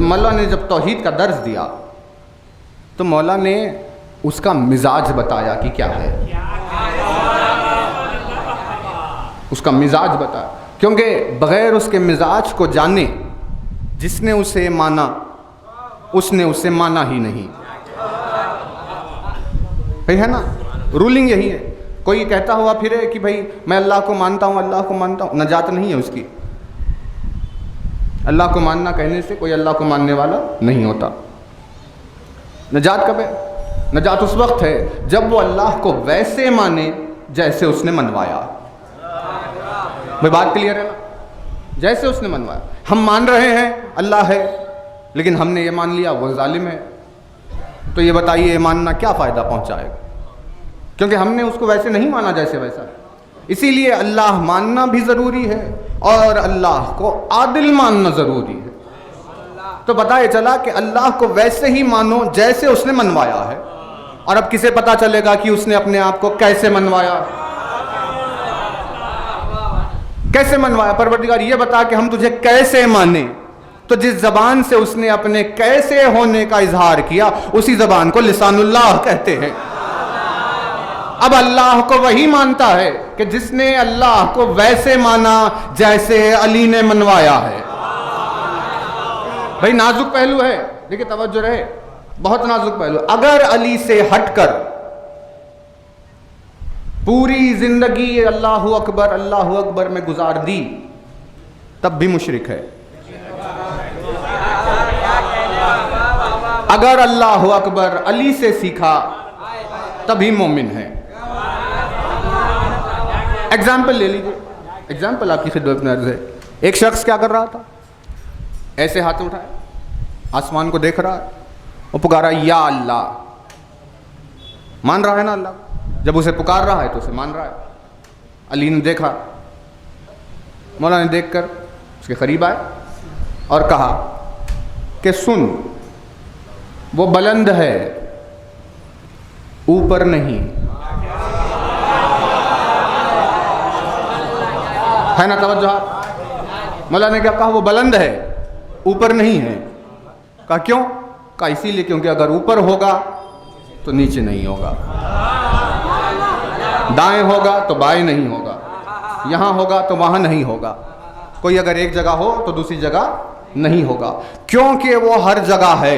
S2: مولا نے جب توحید کا درس دیا تو مولا نے اس کا مزاج بتایا کہ کیا ہے. اس کا مزاج بتایا، کیونکہ بغیر اس کے مزاج کو جانے جس نے اسے مانا اس نے اسے مانا ہی نہیں. بھائی ہے نا، رولنگ یہی ہے. کوئی کہتا ہوا پھرے کہ بھائی میں اللہ کو مانتا ہوں، اللہ کو مانتا ہوں، نجات نہیں ہے اس کی. اللہ کو ماننا کہنے سے کوئی اللہ کو ماننے والا نہیں ہوتا. نجات کب ہے؟ نجات اس وقت ہے جب وہ اللہ کو ویسے مانے جیسے اس نے منوایا. بھائی بات کلیئر ہے نا؟ جیسے اس نے منوایا. ہم مان رہے ہیں اللہ ہے، لیکن ہم نے یہ مان لیا وہ ظالم ہے، تو یہ بتائیے یہ ماننا کیا فائدہ پہنچائے گا؟ کیونکہ ہم نے اس کو ویسے نہیں مانا جیسے ویسا. اسی لیے اللہ ماننا بھی ضروری ہے اور اللہ کو عادل ماننا ضروری ہے. تو بتایا چلا کہ اللہ کو ویسے ہی مانو جیسے اس نے منوایا ہے. اور اب کسے پتا چلے گا کہ اس نے اپنے آپ کو کیسے منوایا؟ کیسے منوایا؟ پروردگار یہ بتا کہ ہم تجھے کیسے مانیں. تو جس زبان سے اس نے اپنے کیسے ہونے کا اظہار کیا اسی زبان کو لسان اللہ کہتے ہیں. اب اللہ کو وہی مانتا ہے کہ جس نے اللہ کو ویسے مانا جیسے علی نے منوایا ہے. بھائی نازک پہلو ہے، دیکھیں توجہ رہے، بہت نازک پہلو. اگر علی سے ہٹ کر پوری زندگی اللہ اکبر میں گزار دی تب بھی مشرک ہے. اگر اللہ اکبر علی سے سیکھا تبھی مومن ہے. ایگزامپل لے لیجیے، ایگزامپل آپ کی خدمت میں عرض ہے. ایک شخص کیا کر رہا تھا؟ ایسے ہاتھ اٹھائے، آسمان کو دیکھ رہا ہے اور پکارا یا اللہ. مان رہا ہے نا اللہ، جب اسے پکار رہا ہے تو اسے مان رہا ہے. علی نے دیکھا، مولا نے دیکھ کر اس کے قریب آئے اور کہا کہ سن، وہ بلند ہے اوپر نہیں. ہے نا توجہ؟ مولا نے کیا کہا؟ وہ بلند ہے اوپر نہیں ہے. کہا کیوں؟ کہا اسی لیے کیونکہ اگر اوپر ہوگا تو نیچے نہیں ہوگا، دائیں ہوگا تو بائیں نہیں ہوگا، یہاں ہوگا تو وہاں نہیں ہوگا، کوئی اگر ایک جگہ ہو تو دوسری جگہ نہیں ہوگا، کیونکہ وہ ہر جگہ ہے.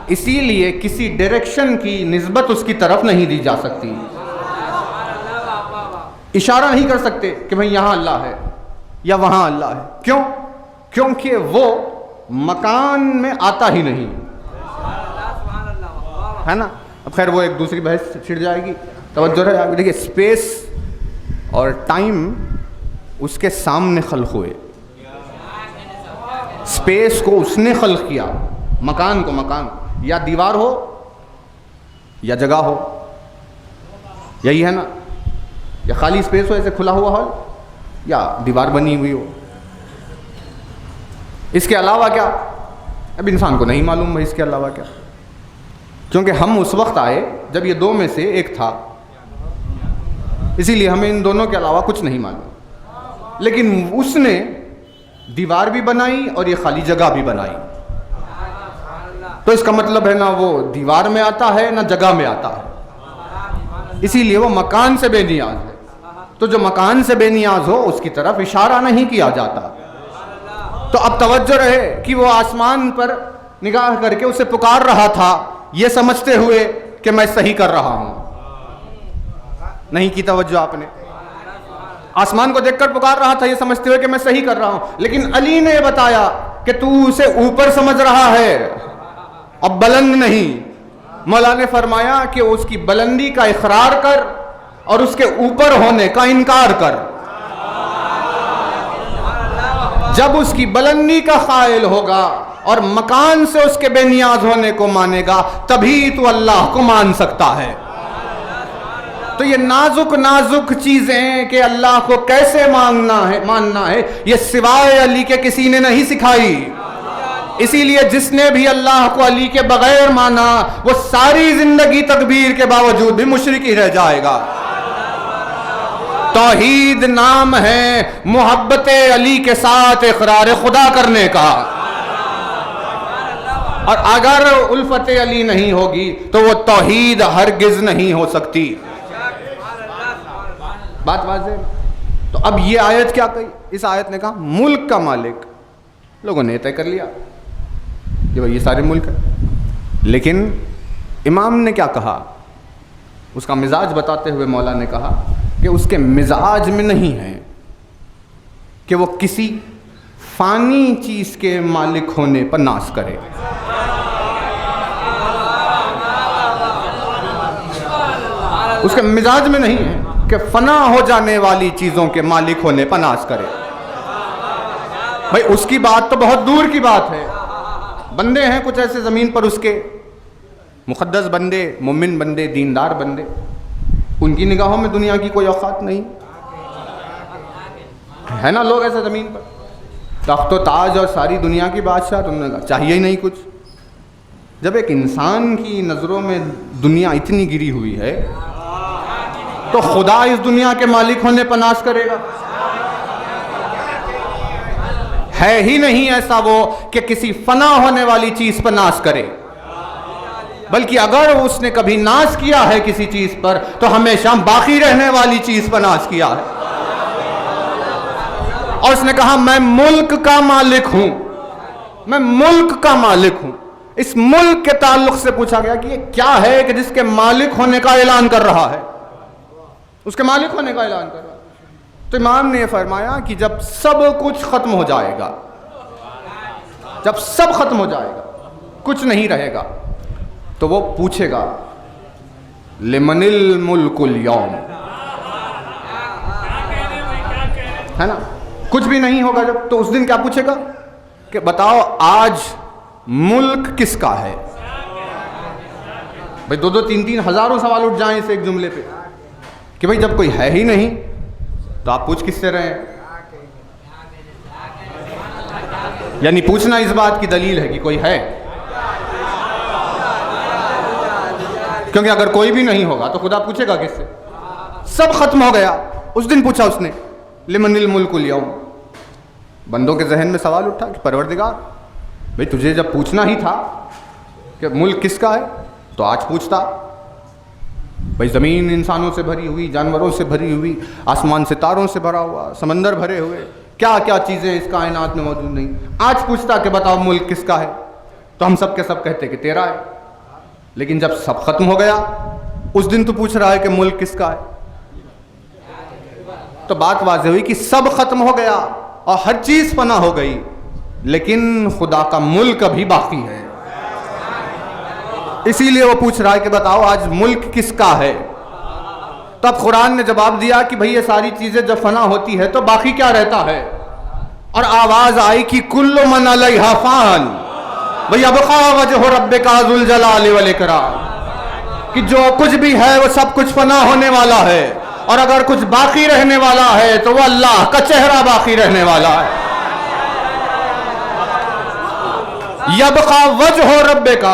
S2: اسی لیے کسی ڈائریکشن کی نسبت اس کی طرف نہیں دی جا سکتی. اشارہ نہیں کر سکتے کہ بھئی یہاں اللہ ہے یا وہاں اللہ ہے. کیوں؟ کیونکہ وہ مکان میں آتا ہی نہیں ہے نا. اب خیر وہ ایک دوسری بحث چھڑ جائے گی. توجہ رہے آگے دیکھیے، اسپیس اور ٹائم اس کے سامنے خلق ہوئے. اسپیس کو اس نے خلق کیا، مکان کو مکان، یا دیوار ہو یا جگہ ہو، یہی ہے نا. یا خالی اسپیس ہو ایسے کھلا ہوا ہال، یا دیوار بنی ہوئی ہو. اس کے علاوہ کیا؟ اب انسان کو نہیں معلوم ہے اس کے علاوہ کیا، کیونکہ ہم اس وقت آئے جب یہ دو میں سے ایک تھا، اسی لیے ہمیں ان دونوں کے علاوہ کچھ نہیں معلوم. لیکن اس نے دیوار بھی بنائی اور یہ خالی جگہ بھی بنائی. تو اس کا مطلب ہے نہ وہ دیوار میں آتا ہے نہ جگہ میں آتا ہے، اسی لیے وہ مکان سے بے نیاز ہے. تو جو مکان سے بے نیاز ہو اس کی طرف اشارہ نہیں کیا جاتا. تو اب توجہ رہے کہ وہ آسمان پر نگاہ کر کے اسے پکار رہا تھا یہ سمجھتے ہوئے کہ میں صحیح کر رہا ہوں. نہیں کی توجہ آپ نے؟ آسمان کو دیکھ کر پکار رہا تھا یہ سمجھتے ہوئے کہ میں صحیح کر رہا ہوں. لیکن علی نے بتایا کہ تو اسے اوپر سمجھ رہا ہے، اب بلند نہیں. مولا نے فرمایا کہ اس کی بلندی کا اقرار کر اور اس کے اوپر ہونے کا انکار کر. جب اس کی بلندی کا قائل ہوگا اور مکان سے اس کے بے نیاز ہونے کو مانے گا تبھی تو اللہ کو مان سکتا ہے. تو یہ نازک نازک چیزیں کہ اللہ کو کیسے ماننا ہے، یہ سوائے علی کے کسی نے نہیں سکھائی۔ اسی لیے جس نے بھی اللہ کو علی کے بغیر مانا وہ ساری زندگی تکبیر کے باوجود بھی مشرک ہی رہ جائے گا۔ توحید نام ہے محبت علی کے ساتھ اقرار خدا کرنے کا، اور اگر الفت علی نہیں ہوگی تو وہ توحید ہرگز نہیں ہو سکتی۔ بات واضح؟ تو اب یہ آیت کیا کہی؟ اس آیت نے کہا ملک کا مالک، لوگوں نے طے کر لیا کہ بھئی یہ سارے ملک ہیں، لیکن امام نے کیا کہا؟ اس کا مزاج بتاتے ہوئے مولا نے کہا کہ اس کے مزاج میں نہیں ہے کہ وہ کسی فانی چیز کے مالک ہونے پر ناز کرے۔ اس کے مزاج میں نہیں ہے کہ فنا ہو جانے والی چیزوں کے مالک ہونے پر ناز کرے۔ بھائی اس کی بات تو بہت دور کی بات ہے، بندے ہیں کچھ ایسے زمین پر اس کے مقدس بندے، مومن بندے، دیندار بندے، ان کی نگاہوں میں دنیا کی کوئی اوقات نہیں ہے نا۔ لوگ ایسے زمین پر تخت و تاج اور ساری دنیا کی بادشاہ، تو انہوں نے کہا چاہیے ہی نہیں کچھ۔ جب ایک انسان کی نظروں میں دنیا اتنی گری ہوئی ہے تو خدا اس دنیا کے مالک ہونے پر ناز کرے گا؟ ہے ہی نہیں ایسا وہ کہ کسی فنا ہونے والی چیز پر ناز کرے، بلکہ اگر اس نے کبھی ناز کیا ہے کسی چیز پر تو ہمیشہ باقی رہنے والی چیز پر ناز کیا ہے۔ اور اس نے کہا میں ملک کا مالک ہوں، میں ملک کا مالک ہوں۔ اس ملک کے تعلق سے پوچھا گیا کہ یہ کیا ہے کہ جس کے مالک ہونے کا اعلان کر رہا ہے، اس کے مالک ہونے کا اعلان کر رہا ہے۔ تو امام نے یہ فرمایا کہ جب سب کچھ ختم ہو جائے گا، جب سب ختم ہو جائے گا، کچھ نہیں رہے گا، تو وہ پوچھے گا لمن الملک اليوم، ہے نا؟ کچھ بھی نہیں ہوگا جب، تو اس دن کیا پوچھے گا کہ بتاؤ آج ملک کس کا ہے؟ بھئی 2-3 ہزاروں سوال اٹھ جائیں اس ایک جملے پہ کہ بھئی جب کوئی ہے ہی نہیں تو آپ پوچھ کس سے رہے ہیں؟ یعنی پوچھنا اس بات کی دلیل ہے کہ کوئی ہے، کیونکہ اگر کوئی بھی نہیں ہوگا تو خدا پوچھے گا کس سے؟ سب ختم ہو گیا، اس دن پوچھا اس نے لمن الملک اليوم۔ بندوں کے ذہن میں سوال اٹھا کہ پروردگار بھئی تجھے جب پوچھنا ہی تھا کہ ملک کس کا ہے تو آج پوچھتا۔ بھئی زمین انسانوں سے بھری ہوئی، جانوروں سے بھری ہوئی، آسمان ستاروں سے بھرا ہوا، سمندر بھرے ہوئے، کیا کیا چیزیں اس کائنات میں موجود نہیں، آج پوچھتا کہ بتاؤ ملک کس کا ہے، تو ہم سب کے سب کہتے کہ تیرا ہے۔ لیکن جب سب ختم ہو گیا اس دن تو پوچھ رہا ہے کہ ملک کس کا ہے۔ تو بات واضح ہوئی کہ سب ختم ہو گیا اور ہر چیز فنا ہو گئی، لیکن خدا کا ملک ابھی باقی ہے، اسی لیے وہ پوچھ رہا ہے کہ بتاؤ آج ملک کس کا ہے۔ تب قرآن نے جواب دیا کہ بھئی یہ ساری چیزیں جب فنا ہوتی ہے تو باقی کیا رہتا ہے؟ اور آواز آئی کہ کل من علیہا فان وَيَبْقَى وَجْهُ رَبِّكَ ذُو الْجَلَالِ وَالْإِكْرَامِ، کہ جو کچھ بھی ہے وہ سب کچھ فنا ہونے والا ہے، اور اگر کچھ باقی رہنے والا ہے تو وہ اللہ کا چہرہ باقی رہنے والا ہے۔ یبقى وجہ ربک،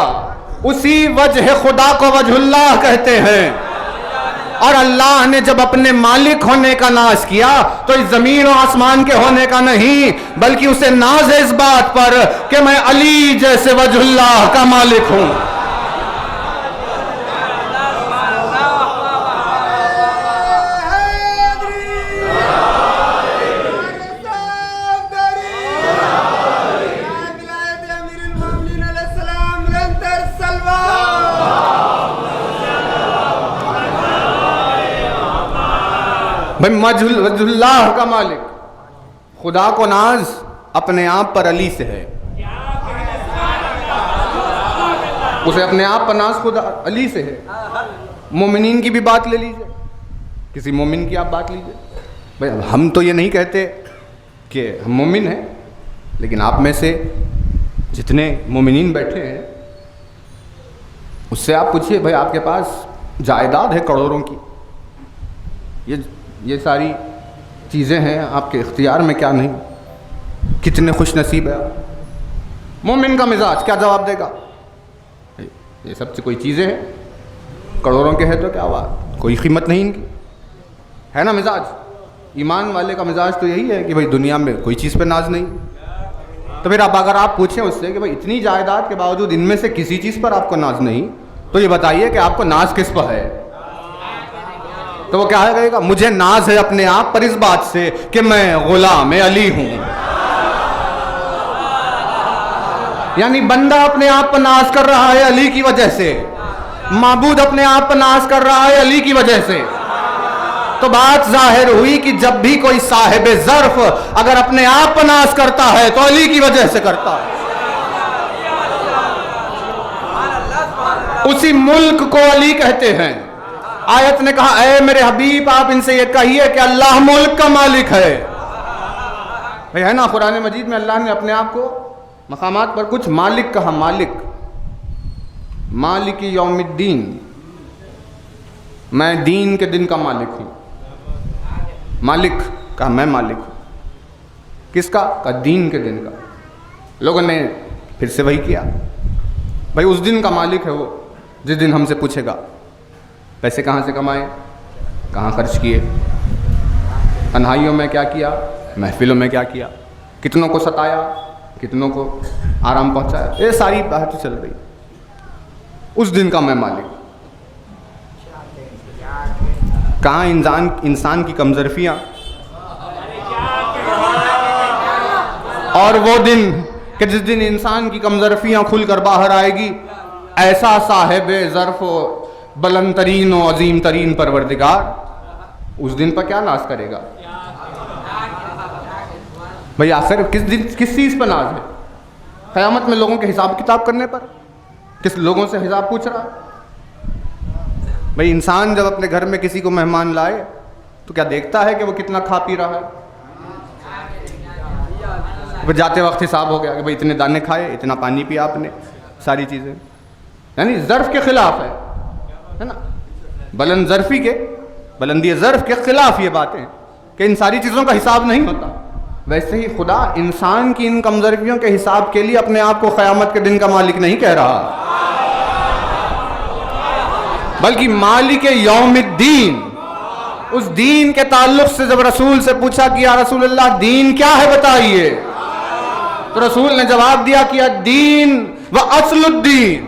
S2: اسی وجہ خدا کو وجہ اللہ کہتے ہیں۔ اور اللہ نے جب اپنے مالک ہونے کا ناز کیا تو اس زمین و آسمان کے ہونے کا نہیں، بلکہ اسے ناز ہے اس بات پر کہ میں علی جیسے وجہ اللہ کا مالک ہوں۔ بھئی وجہ اللہ کا مالک، خدا کو ناز اپنے آپ پر علی سے ہے، اسے اپنے آپ پر ناز خدا علی سے ہے۔ مومنین کی بھی بات لے لیجئے، کسی مومن کی آپ بات لیجئے، بھئی ہم تو یہ نہیں کہتے کہ ہم مومن ہیں، لیکن آپ میں سے جتنے مومنین بیٹھے ہیں اس سے آپ پوچھئے بھئی آپ کے پاس جائیداد ہے کروڑوں کی، یہ ساری چیزیں ہیں آپ کے اختیار میں کیا نہیں؟ کتنے خوش نصیب ہے آپ۔ مومن کا مزاج کیا جواب دے گا؟ یہ سب سے کوئی چیزیں ہیں، کروڑوں کے ہے تو کیا بات، کوئی قیمت نہیں ان کی، ہے نا مزاج۔ ایمان والے کا مزاج تو یہی ہے کہ بھائی دنیا میں کوئی چیز پہ ناز نہیں۔ تو پھر اگر آپ پوچھیں اس سے کہ بھائی اتنی جائیداد کے باوجود ان میں سے کسی چیز پر آپ کو ناز نہیں، تو یہ بتائیے کہ آپ کو ناز کس پر ہے؟ تو وہ کیا کہے گا؟ مجھے ناز ہے اپنے آپ پر اس بات سے کہ میں غلام علی ہوں۔ یعنی بندہ اپنے آپ پر ناز کر رہا ہے علی کی وجہ سے، معبود اپنے آپ پر ناز کر رہا ہے علی کی وجہ سے۔ تو بات ظاہر ہوئی کہ جب بھی کوئی صاحب ظرف اگر اپنے آپ پر ناز کرتا ہے تو علی کی وجہ سے کرتا ہے۔ اسی ملک کو علی کہتے ہیں۔ آیت نے کہا اے میرے حبیب آپ ان سے یہ کہیے کہ اللہ ملک کا مالک ہے۔ ہے نا قرآن مجید میں اللہ نے اپنے آپ کو مقامات پر کچھ مالک کہا، مالک یوم الدین، میں دین کے دن کا مالک ہوں۔ مالک کہا میں مالک ہوں، کس کا؟ کہا دین کے دن کا۔ لوگوں نے پھر سے وہی کیا، بھائی اس دن کا مالک ہے وہ جس دن ہم سے پوچھے گا پیسے کہاں سے کمائے، کہاں خرچ کیے، تنہائیوں میں کیا کیا، محفلوں میں کیا کیا، کتنوں کو ستایا، کتنوں کو آرام پہنچایا، یہ ساری باتیں چل رہی۔ اس دن کا میں مالک۔ کہاں انسان کی کمظرفیاں، اور وہ دن کہ جس دن انسان کی کمظرفیاں کھل کر باہر آئے گی، ایسا صاحب ظرف و بلند ترین و عظیم ترین پروردگار اس دن پر کیا ناز کرے گا؟ بھئی آخر کس چیز پر ناز ہے؟ قیامت میں لوگوں کے حساب کتاب کرنے پر؟ کس لوگوں سے حساب پوچھ رہا ہے؟ بھئی انسان جب اپنے گھر میں کسی کو مہمان لائے تو کیا دیکھتا ہے کہ وہ کتنا کھا پی رہا ہے؟ پھر جاتے وقت حساب ہو گیا کہ بھئی اتنے دانے کھائے، اتنا پانی پیا آپ نے، ساری چیزیں، یعنی ظرف کے خلاف ہے نا، بلندی ظرف کے خلاف یہ باتیں کہ ان ساری چیزوں کا حساب نہیں ہوتا۔ ویسے ہی خدا انسان کی ان کمزوریوں کے حساب کے لیے اپنے آپ کو قیامت کے دن کا مالک نہیں کہہ رہا، بلکہ مالک یوم الدین۔ اس دین کے تعلق سے جب رسول سے پوچھا کہ یا رسول اللہ دین کیا ہے بتائیے، تو رسول نے جواب دیا کہ الدین و اصل الدین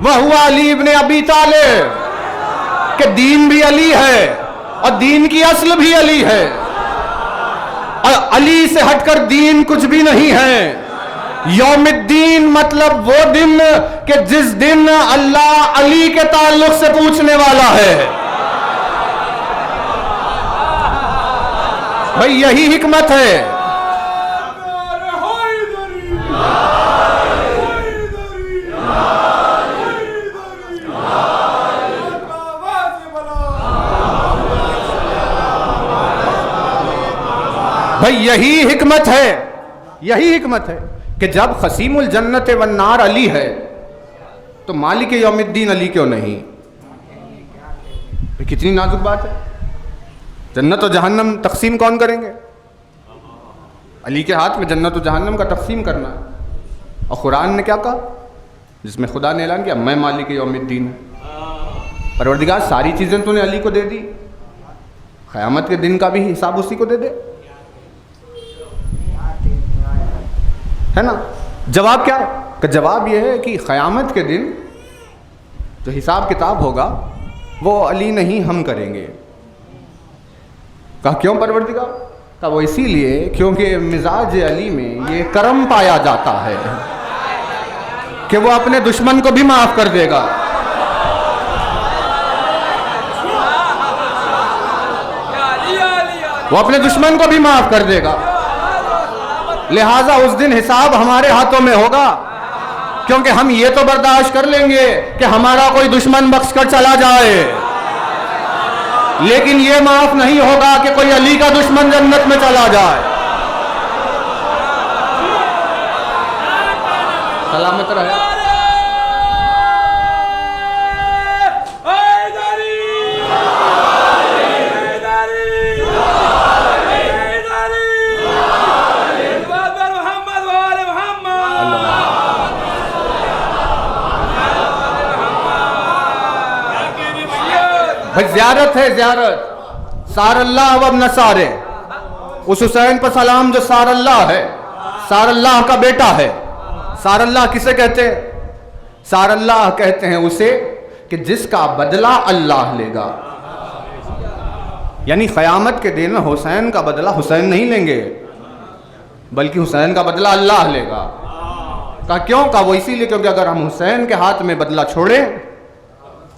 S2: وہو علی ابن ابی طالب، کہ دین بھی علی ہے اور دین کی اصل بھی علی ہے، اور علی سے ہٹ کر دین کچھ بھی نہیں ہے۔ یوم الدین مطلب وہ دن کہ جس دن اللہ علی کے تعلق سے پوچھنے والا ہے۔ بھئی یہی حکمت ہے۔ بھئی یہی حکمت ہے کہ جب خسیم الجنت والنار علی ہے تو مالک یوم الدین علی کیوں نہیں؟ کتنی نازک بات ہے۔ جنت و جہنم تقسیم کون کریں گے؟ علی کے ہاتھ میں جنت و جہنم کا تقسیم کرنا ہے۔ اور قرآن نے کیا کہا؟ جس میں خدا نے اعلان کیا میں مالک یوم الدین ہوں۔ پروردگار ساری چیزیں تو نے علی کو دے دی، قیامت کے دن کا بھی حساب اسی کو دے دے، ہے نا؟ جواب کیا ہے؟ کہ جواب یہ ہے کہ قیامت کے دن جو حساب کتاب ہوگا وہ علی نہیں ہم کریں گے۔ کہا کیوں پروردگار؟ کہا وہ اسی لیے کیونکہ مزاج علی میں یہ کرم پایا جاتا ہے کہ وہ اپنے دشمن کو بھی معاف کر دے گا۔ وہ اپنے دشمن کو بھی معاف کر دے گا، لہٰذا اس دن حساب ہمارے ہاتھوں میں ہوگا، کیونکہ ہم یہ تو برداشت کر لیں گے کہ ہمارا کوئی دشمن بخش کر چلا جائے، لیکن یہ معاف نہیں ہوگا کہ کوئی علی کا دشمن جنت میں چلا جائے۔ سلامت رہے۔ بھائی زیارت ہے، زیارت سار اللہ و ابن سارے، اس حسین پر سلام جو سار اللہ ہے، سار اللہ کا بیٹا ہے۔ سار اللہ کسے کہتے ہیں؟ سار اللہ کہتے ہیں اسے کہ جس کا بدلہ اللہ لے گا، یعنی قیامت کے دن حسین کا بدلہ حسین نہیں لیں گے بلکہ حسین کا بدلہ اللہ لے گا۔ کہا کیوں؟ کہا وہ اسی لیے کیونکہ اگر ہم حسین کے ہاتھ میں بدلہ چھوڑیں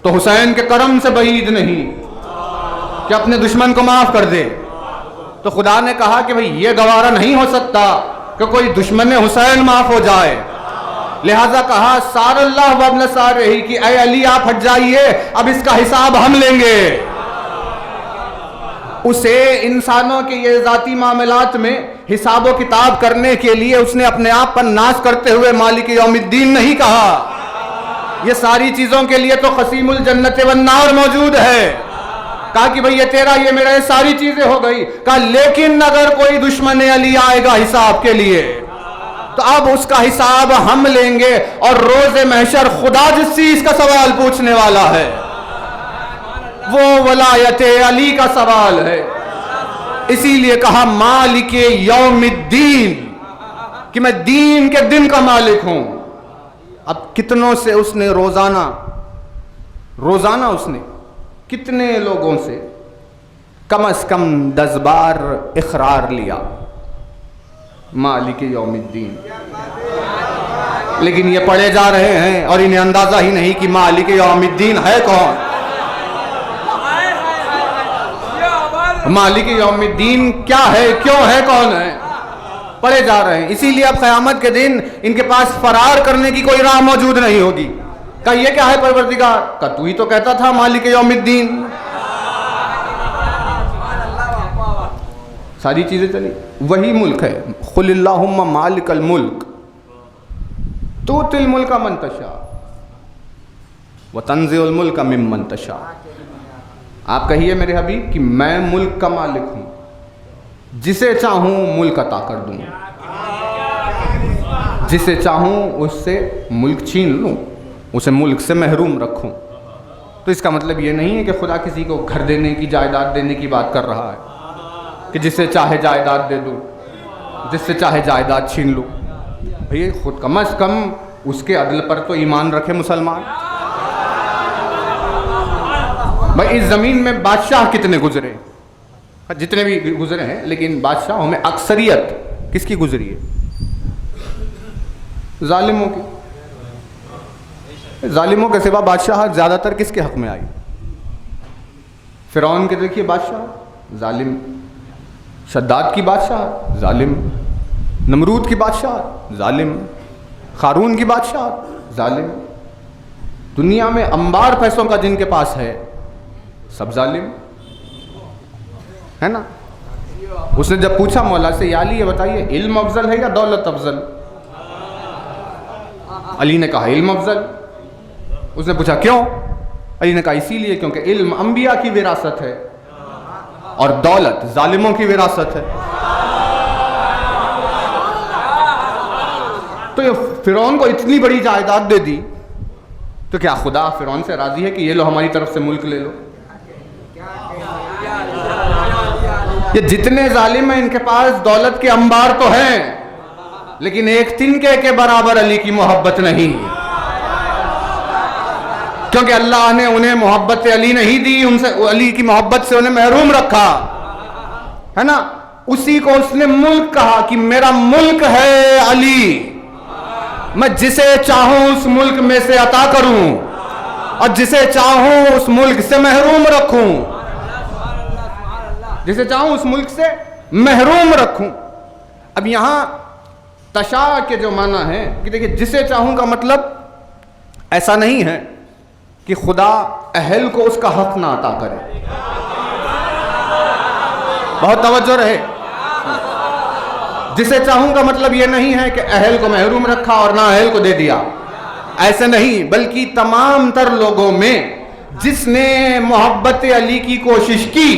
S2: تو حسین کے کرم سے بعید نہیں کہ اپنے دشمن کو معاف کر دے۔ تو خدا نے کہا کہ بھئی یہ گوارا نہیں ہو سکتا کہ کوئی دشمن حسین معاف ہو جائے، لہذا کہا سار اللہ و ابن سارے ہی کہ اے علی آپ ہٹ جائیے، اب اس کا حساب ہم لیں گے۔ اسے انسانوں کے یہ ذاتی معاملات میں حساب و کتاب کرنے کے لیے اس نے اپنے آپ پر ناز کرتے ہوئے مالک یوم الدین نہیں کہا، یہ ساری چیزوں کے لیے تو قسیم الجنت والنار موجود ہے۔ کہا کہ بھئی یہ تیرا، یہ میرا، یہ ساری چیزیں ہو گئی۔ کہا لیکن اگر کوئی دشمن علی آئے گا حساب کے لیے تو اب اس کا حساب ہم لیں گے، اور روز محشر خدا جس چیز کا سوال پوچھنے والا ہے وہ ولایت علی کا سوال ہے۔ اسی لیے کہا مالک یوم الدین، کہ میں دین کے دن کا مالک ہوں۔ اب کتنوں سے اس نے روزانہ اس نے کتنے لوگوں سے کم از کم 10 بار اقرار لیا مالک یوم الدین، لیکن یہ پڑھے جا رہے ہیں اور انہیں اندازہ ہی نہیں کہ مالک یوم الدین ہے کون، مالک یوم الدین کیا ہے، کیوں ہے، کون ہے، پڑھے جا رہے ہیں۔ اسی لیے اب قیامت کے دن ان کے پاس فرار کرنے کی کوئی راہ موجود نہیں ہوگی۔ کہا یہ کیا ہے پروردگار؟ کہا تو ہی تو کہتا تھا مالک یوم الدین۔ ساری چیزیں چلی، وہی ملک ہے۔ قل اللہم مالک الملک تؤتی الملک من تشاء وتنزع الملک ممن تشاء۔ آپ کہیے میرے حبیب کہ میں ملک کا مالک ہوں، جسے چاہوں ملک عطا کر دوں، جسے چاہوں اس سے ملک چھین لوں، اسے ملک سے محروم رکھوں۔ تو اس کا مطلب یہ نہیں ہے کہ خدا کسی کو گھر دینے کی، جائیداد دینے کی بات کر رہا ہے کہ جس سے چاہے جائیداد دے دوں، جس سے چاہے جائیداد چھین لوں۔ بھئی خود کم از کم اس کے عدل پر تو ایمان رکھے مسلمان۔ بھئی اس زمین میں بادشاہ کتنے گزرے، جتنے بھی گزرے ہیں، لیکن بادشاہوں میں اکثریت کس کی گزری ہے؟ ظالموں کی۔ ظالموں کے سوا بادشاہ زیادہ تر کس کے حق میں آئی؟ فرعون کے دیکھیے بادشاہ ظالم، شداد کی بادشاہ ظالم، نمرود کی بادشاہ ظالم، قارون کی بادشاہ ظالم، دنیا میں انبار پیسوں کا جن کے پاس ہے سب ظالم ہے نا۔ اس نے جب پوچھا مولا سے یا علی یہ بتائیے علم افضل ہے یا دولت افضل؟ علی نے کہا علم افضل۔ اس نے پوچھا کیوں؟ علی نے کہا اسی لیے کیونکہ علم انبیاء کی وراثت ہے اور دولت ظالموں کی وراثت ہے۔ تو یہ فرعون کو اتنی بڑی جائیداد دے دی تو کیا خدا فرعون سے راضی ہے کہ یہ لو ہماری طرف سے ملک لے لو؟ یہ جتنے ظالم ہیں ان کے پاس دولت کے انبار تو ہیں، لیکن ایک تنکے کے برابر علی کی محبت نہیں، کیونکہ اللہ نے انہیں محبت علی نہیں دی، ان سے علی کی محبت سے انہیں محروم رکھا ہے نا۔ اسی کو اس نے ملک کہا کہ میرا ملک ہے علی، میں جسے چاہوں اس ملک میں سے عطا کروں اور جسے چاہوں اس ملک سے محروم رکھوں، جسے چاہوں اس ملک سے محروم رکھوں۔ اب یہاں تشاء کے جو معنی ہے کہ دیکھیں جسے چاہوں کا مطلب ایسا نہیں ہے کہ خدا اہل کو اس کا حق نہ عطا کرے، بہت توجہ رہے۔ جسے چاہوں کا مطلب یہ نہیں ہے کہ اہل کو محروم رکھا اور نہ اہل کو دے دیا، ایسے نہیں، بلکہ تمام تر لوگوں میں جس نے محبت علی کی کوشش کی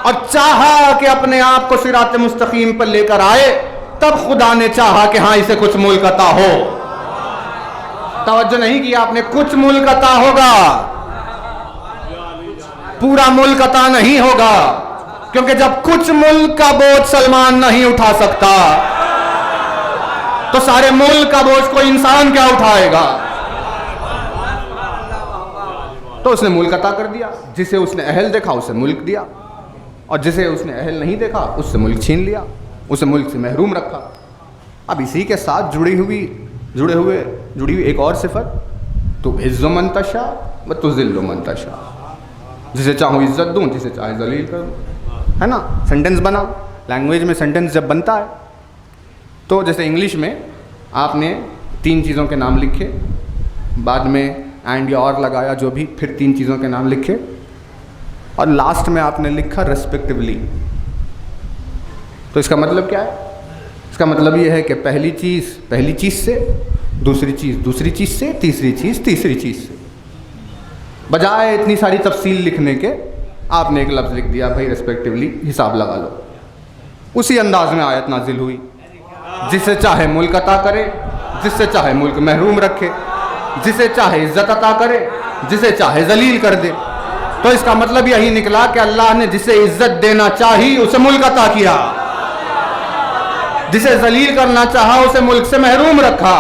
S2: اور چاہا کہ اپنے آپ کو صراط مستقیم پر لے کر آئے، تب خدا نے چاہا کہ ہاں اسے کچھ ملک عطا ہو۔ توجہ نہیں کی آپ نے، کچھ ملک عطا ہوگا، پورا ملک عطا نہیں ہوگا، کیونکہ جب کچھ ملک کا بوجھ سلمان نہیں اٹھا سکتا تو سارے ملک کا بوجھ کوئی انسان کیا اٹھائے گا؟ تو اس نے ملک عطا کر دیا، جسے اس نے اہل دیکھا اسے ملک دیا، اور جسے اس نے اہل نہیں دیکھا اس سے ملک چھین لیا، اسے ملک سے محروم رکھا۔ اب اسی کے ساتھ جڑی ہوئی ایک اور صفت، تو عز من تشاء و تذل من تشاء، جسے چاہوں عزت دوں، جسے چاہے ذلیل کر دوں، ہے نا؟ سینٹنس بنا، لینگویج میں سینٹنس جب بنتا ہے تو جیسے انگلش میں آپ نے 3 چیزوں کے نام لکھے، بعد میں اینڈ یا اور لگایا جو بھی، پھر 3 چیزوں کے نام لکھے، اور لاسٹ میں آپ نے لکھا ریسپیکٹیولی، تو اس کا مطلب کیا ہے؟ اس کا مطلب یہ ہے کہ پہلی چیز سے، دوسری چیز سے، تیسری چیز سے، بجائے اتنی ساری تفصیل لکھنے کے آپ نے ایک لفظ لکھ دیا، بھائی ریسپیکٹیولی حساب لگا لو۔ اسی انداز میں آیت نازل ہوئی، جسے چاہے ملک عطا کرے، جس سے چاہے ملک محروم رکھے، جسے چاہے عزت عطا کرے، جسے چاہے ذلیل کر دے۔ تو اس کا مطلب یہی نکلا کہ اللہ نے جسے عزت دینا چاہی اسے ملک عطا کیا، جسے ذلیل کرنا چاہا اسے ملک سے محروم رکھا،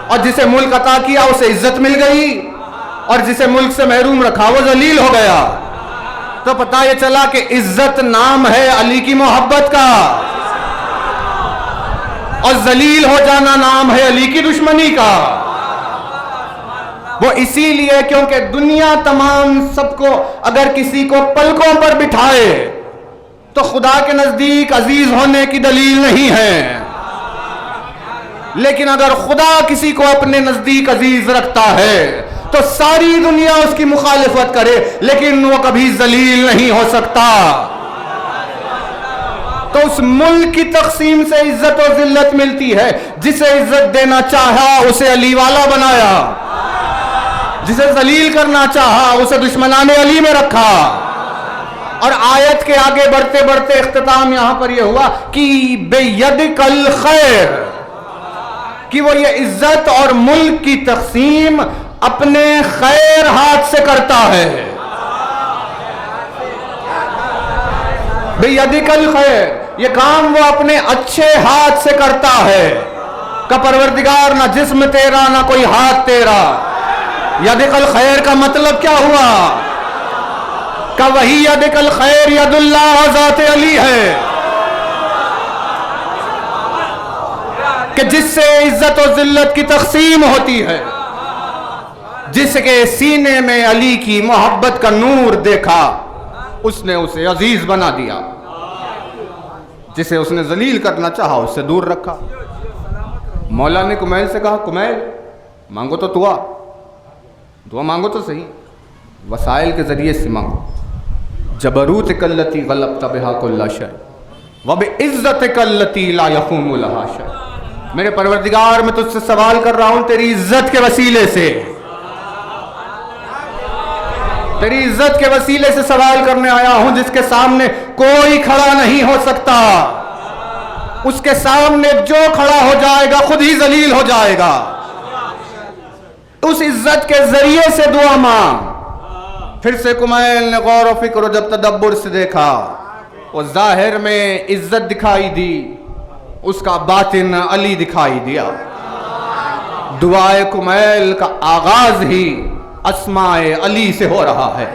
S2: اور جسے ملک عطا کیا اسے عزت مل گئی، اور جسے ملک سے محروم رکھا وہ ذلیل ہو گیا۔ تو پتہ یہ چلا کہ عزت نام ہے علی کی محبت کا، اور ذلیل ہو جانا نام ہے علی کی دشمنی کا۔ وہ اسی لیے کیونکہ دنیا تمام سب کو اگر کسی کو پلکوں پر بٹھائے تو خدا کے نزدیک عزیز ہونے کی دلیل نہیں ہے، لیکن اگر خدا کسی کو اپنے نزدیک عزیز رکھتا ہے تو ساری دنیا اس کی مخالفت کرے لیکن وہ کبھی ذلیل نہیں ہو سکتا۔ تو اس ملک کی تقسیم سے عزت و ذلت ملتی ہے، جسے عزت دینا چاہا اسے علی والا بنایا، جسے ذلیل کرنا چاہا اسے دشمنان علی میں رکھا۔ اور آیت کے آگے بڑھتے بڑھتے اختتام یہاں پر یہ ہوا کہ بیدک الخیر، کہ وہ یہ عزت اور ملک کی تقسیم اپنے خیر ہاتھ سے کرتا ہے۔ بیدک الخیر، یہ کام وہ اپنے اچھے ہاتھ سے کرتا ہے، کہ پروردگار نہ جسم تیرا نہ کوئی ہاتھ تیرا۔ یدک الخیر کا مطلب کیا ہوا؟ کہ وہی یدک الخیر ید اللہ ذات علی ہے، کہ جس سے عزت و ذلت کی تقسیم ہوتی ہے، جس کے سینے میں علی کی محبت کا نور دیکھا اس نے اسے عزیز بنا دیا، جسے اس نے ذلیل کرنا چاہا اس سے دور رکھا۔ مولا نے کمیل سے کہا، کمیل مانگو تو دعا مانگو تو صحیح، وسائل کے ذریعے سے مانگو۔ جبروتک التی غلبت بہا کل شیء وبعزتک التی لا یقوم لہا شیء۔ میرے پروردگار میں تجھ سے سوال کر رہا ہوں تیری عزت کے وسیلے سے، تیری عزت کے وسیلے سے سوال کرنے آیا ہوں، جس کے سامنے کوئی کھڑا نہیں ہو سکتا، اس کے سامنے جو کھڑا ہو جائے گا خود ہی ذلیل ہو جائے گا۔ اس عزت کے ذریعے سے دعا مانگ۔ پھر سے کمیل نے غور و فکر و جب تدبر سے دیکھا، وہ ظاہر میں عزت دکھائی دی، اس کا باطن علی دکھائی دیا۔ دعائے کمیل کا آغاز ہی اسماء علی سے ہو رہا ہے۔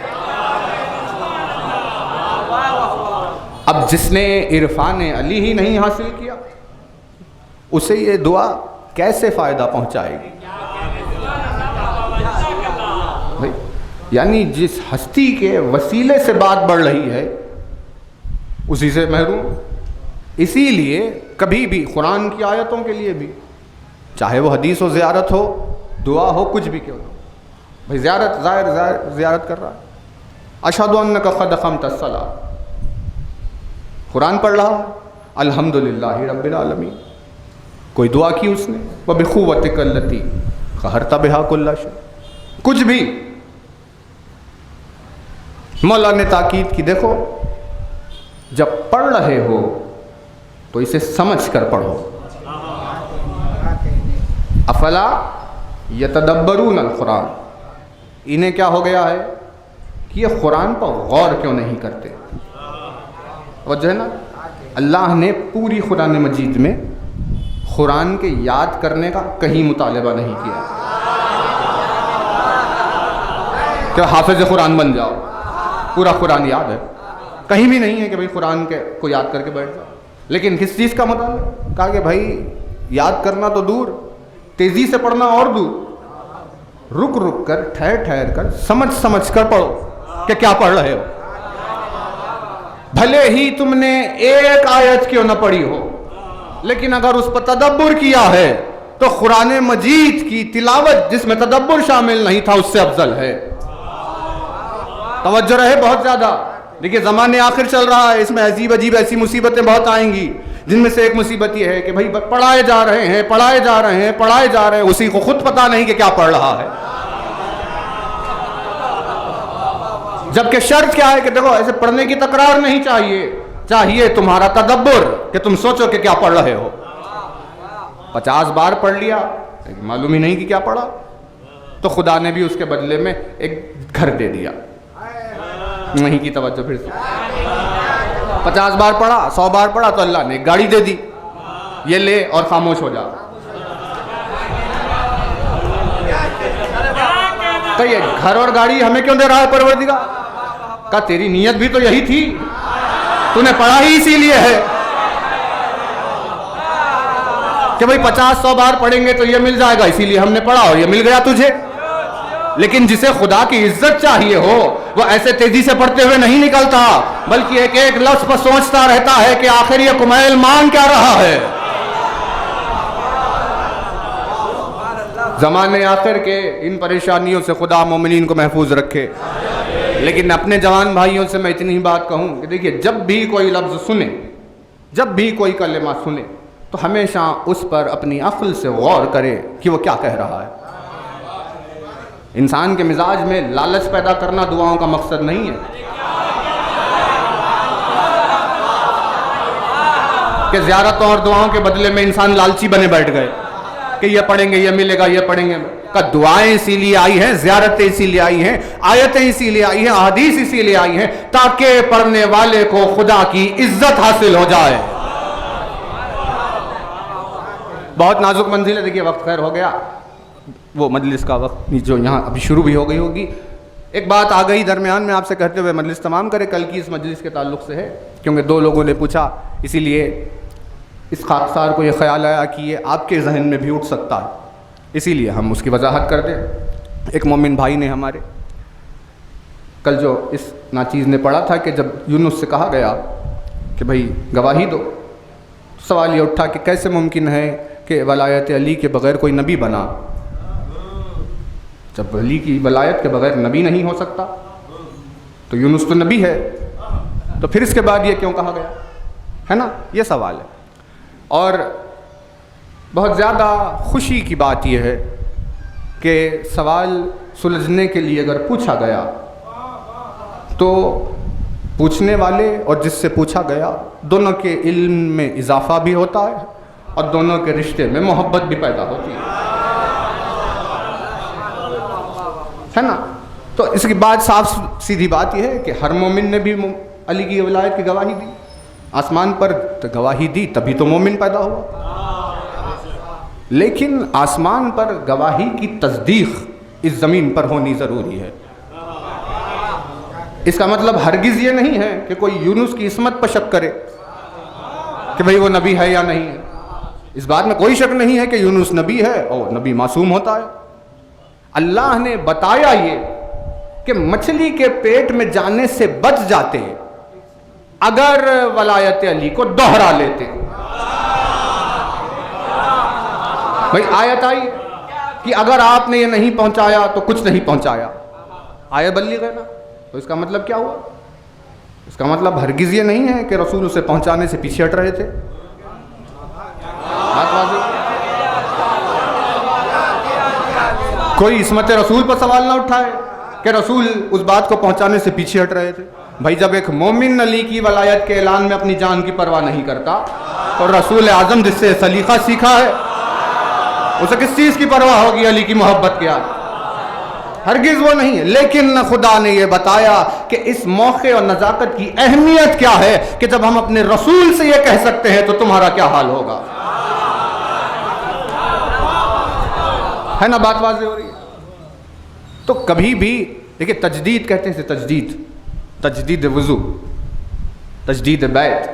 S2: اب جس نے عرفان علی ہی نہیں حاصل کیا اسے یہ دعا کیسے فائدہ پہنچائے گی؟ یعنی جس ہستی کے وسیلے سے بات بڑھ رہی ہے اسی سے محروم۔ اسی لیے کبھی بھی قرآن کی آیتوں کے لیے بھی، چاہے وہ حدیث و زیارت ہو، دعا ہو، کچھ بھی کیوں نہ ہو، بھئی زیارت کر رہا ہے، اشہد انک قد اقمت الصلاۃ، قرآن پڑھ رہا، الحمدللہ رب العالمین، کوئی دعا کی اس نے، وبقوتک التی قہرت بہا کل شیء، کچھ بھی۔ مولا نے تاکید کی، دیکھو جب پڑھ رہے ہو تو اسے سمجھ کر پڑھو۔ افلا یتدبرون القرآن، انہیں کیا ہو گیا ہے؟ کہ یہ قرآن پر غور کیوں نہیں کرتے. وجہ ہے نا, اللہ نے پوری قرآن مجید میں قرآن کے یاد کرنے کا کہیں مطالبہ نہیں کیا کہ حافظ قرآن بن جاؤ, پورا قرآن یاد ہے. کہیں بھی نہیں ہے کہ بھئی قرآن کو یاد کر کے بیٹھ جاؤ. لیکن کس چیز کا مطالبہ؟ کہا کہ بھائی یاد کرنا تو دور, تیزی سے پڑھنا اور دور. رک رک کر, ٹھہر ٹھہر کر, سمجھ سمجھ کر پڑھو کہ کیا پڑھ رہے ہو. بھلے ہی تم نے ایک آیت کیوں نہ پڑھی ہو, لیکن اگر اس پر تدبر کیا ہے تو قرآن مجید کی تلاوت جس میں تدبر شامل نہیں تھا اس سے افضل ہے. توجہ رہے بہت زیادہ. دیکھیے زمانے آخر چل رہا ہے, اس میں عجیب عجیب ایسی مصیبتیں بہت آئیں گی, جن میں سے ایک مصیبت یہ ہے کہ بھائی پڑھائے جا رہے ہیں پڑھائے جا رہے ہیں پڑھائے جا رہے ہیں, اسی کو خود پتہ نہیں کہ کیا پڑھ رہا ہے. جبکہ شرط کیا ہے کہ دیکھو ایسے پڑھنے کی تکرار نہیں چاہیے تمہارا تدبر, کہ تم سوچو کہ کیا پڑھ رہے ہو. 50 بار پڑھ لیا لیکن معلوم ہی نہیں کہ کیا پڑھا, تو خدا نے بھی اس کے بدلے میں ایک گھر دے دیا. نہیں کی توجہ پھر سے. 50 بار پڑھا, 100 بار پڑھا تو اللہ نے ایک گاڑی دے دی, یہ لے اور خاموش ہو جا. تو یہ گھر اور گاڑی ہمیں کیوں دے رہا ہے پروردگار؟ کہا تیری نیت بھی تو یہی تھی, تو نے پڑھا ہی اسی لیے ہے کہ بھئی 50-100 بار پڑھیں گے تو یہ مل جائے گا, اسی لیے ہم نے پڑھا اور یہ مل گیا تجھے. لیکن جسے خدا کی عزت چاہیے ہو وہ ایسے تیزی سے پڑھتے ہوئے نہیں نکلتا, بلکہ ایک ایک لفظ پر سوچتا رہتا ہے کہ آخر یہ کمیل مان کیا رہا ہے. زمانے آخر کے ان پریشانیوں سے خدا مومنین کو محفوظ رکھے. لیکن اپنے جوان بھائیوں سے میں اتنی ہی بات کہوں کہ دیکھیے جب بھی کوئی لفظ سنے, جب بھی کوئی کلمہ سنے, تو ہمیشہ اس پر اپنی عقل سے غور کرے کہ وہ کیا کہہ رہا ہے. انسان کے مزاج میں لالچ پیدا کرنا دعاؤں کا مقصد نہیں ہے کہ زیارتوں اور دعاؤں کے بدلے میں انسان لالچی بنے بیٹھ گئے کہ یہ پڑھیں گے یہ ملے گا, یہ پڑھیں گے. کہ دعائیں اسی لیے آئی ہیں, زیارتیں اسی لیے آئی ہیں, آیتیں اسی لیے آئی ہیں, احادیث اسی لیے آئی ہیں تاکہ پڑھنے والے کو خدا کی عزت حاصل ہو جائے. بہت نازک منزل ہے. دیکھیے وقت خیر ہو گیا, وہ مجلس کا وقت جو یہاں ابھی شروع بھی ہو گئی ہوگی. ایک بات آ گئی درمیان میں آپ سے کہتے ہوئے مجلس تمام کرے, کل کی اس مجلس کے تعلق سے ہے, کیونکہ 2 لوگوں نے پوچھا, اسی لیے اس خاکسار کو یہ خیال آیا کہ یہ آپ کے ذہن میں بھی اٹھ سکتا ہے, اسی لیے ہم اس کی وضاحت کر دیں. ایک مومن بھائی نے ہمارے کل جو اس ناچیز نے پڑھا تھا کہ جب یونس سے کہا گیا کہ بھائی گواہی دو, سوال یہ اٹھا کہ کیسے ممکن ہے کہ ولایت علی کے بغیر کوئی نبی بنا. جب علی کی ولایت کے بغیر نبی نہیں ہو سکتا تو یونس تو نبی ہے, تو پھر اس کے بعد یہ کیوں کہا گیا ہے نا, یہ سوال ہے. اور بہت زیادہ خوشی کی بات یہ ہے کہ سوال سلجھنے کے لیے اگر پوچھا گیا تو پوچھنے والے اور جس سے پوچھا گیا دونوں کے علم میں اضافہ بھی ہوتا ہے اور دونوں کے رشتے میں محبت بھی پیدا ہوتی ہے نا. تو اس کی بات صاف سیدھی بات یہ ہے کہ ہر مومن نے بھی علی کی ولایت کی گواہی دی, آسمان پر گواہی دی تبھی تو مومن پیدا ہوا. لیکن آسمان پر گواہی کی تصدیق اس زمین پر ہونی ضروری ہے. اس کا مطلب ہرگز یہ نہیں ہے کہ کوئی یونس کی عصمت پر شک کرے کہ بھئی وہ نبی ہے یا نہیں ہے. اس بات میں کوئی شک نہیں ہے کہ یونس نبی ہے اور نبی معصوم ہوتا ہے. اللہ نے بتایا یہ کہ مچھلی کے پیٹ میں جانے سے بچ جاتے اگر ولایت علی کو دوہرا لیتے. بھئی آیت آئی کہ اگر آپ نے یہ نہیں پہنچایا تو کچھ نہیں پہنچایا, آیت بلغ ہے نا. تو اس کا مطلب کیا ہوا؟ اس کا مطلب ہرگز یہ نہیں ہے کہ رسول اسے پہنچانے سے پیچھے ہٹ رہے تھے. بات واضح. کوئی عصمت رسول پر سوال نہ اٹھائے کہ رسول اس بات کو پہنچانے سے پیچھے ہٹ رہے تھے. بھائی جب ایک مومن علی کی ولایت کے اعلان میں اپنی جان کی پرواہ نہیں کرتا اور رسول اعظم جس سے سلیقہ سیکھا ہے اسے کس چیز کی پرواہ ہوگی علی کی محبت کیا. ہرگز وہ نہیں ہے. لیکن خدا نے یہ بتایا کہ اس موقع اور نزاکت کی اہمیت کیا ہے کہ جب ہم اپنے رسول سے یہ کہہ سکتے ہیں تو تمہارا کیا حال ہوگا. ہے نا بات واضح ہو رہی ہے. تو کبھی بھی دیکھیں تجدید کہتے ہیں اسے تجدید وضو، تجدید بیت،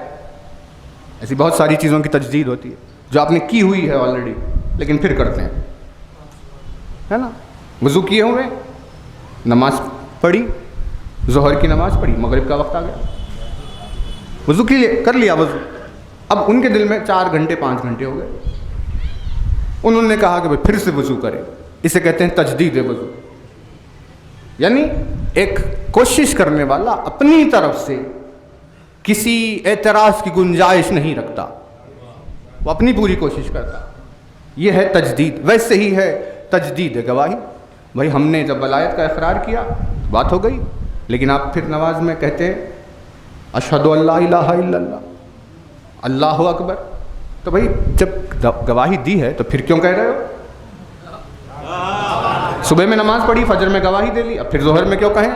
S2: ایسی بہت ساری چیزوں کی تجدید ہوتی ہے جو آپ نے کی ہوئی ہے آلریڈی لیکن پھر کرتے ہیں. ہے نا، وضو کیے ہوئے، نماز پڑھی، ظہر کی نماز پڑھی، مغرب کا وقت آ گیا، وضو کر لیا وضو. اب ان کے دل میں 4 گھنٹے 5 گھنٹے ہو گئے، انہوں نے کہا کہ بھئی پھر سے وضو کریں. اسے کہتے ہیں تجدید وضو. یعنی ایک کوشش کرنے والا اپنی طرف سے کسی اعتراض کی گنجائش نہیں رکھتا، وہ اپنی پوری کوشش کرتا. یہ ہے تجدید. ویسے ہی ہے تجدید گواہی. بھائی ہم نے جب ولایت کا اقرار کیا بات ہو گئی، لیکن آپ پھر نماز میں کہتے ہیں اشہد ان لا الہ الا اللہ، اللہ اکبر. تو بھائی جب گواہی دی ہے تو پھر کیوں کہہ رہے ہو؟ صبح میں نماز پڑھی، فجر میں گواہی دے لی، اب پھر ظہر میں کیوں کہیں؟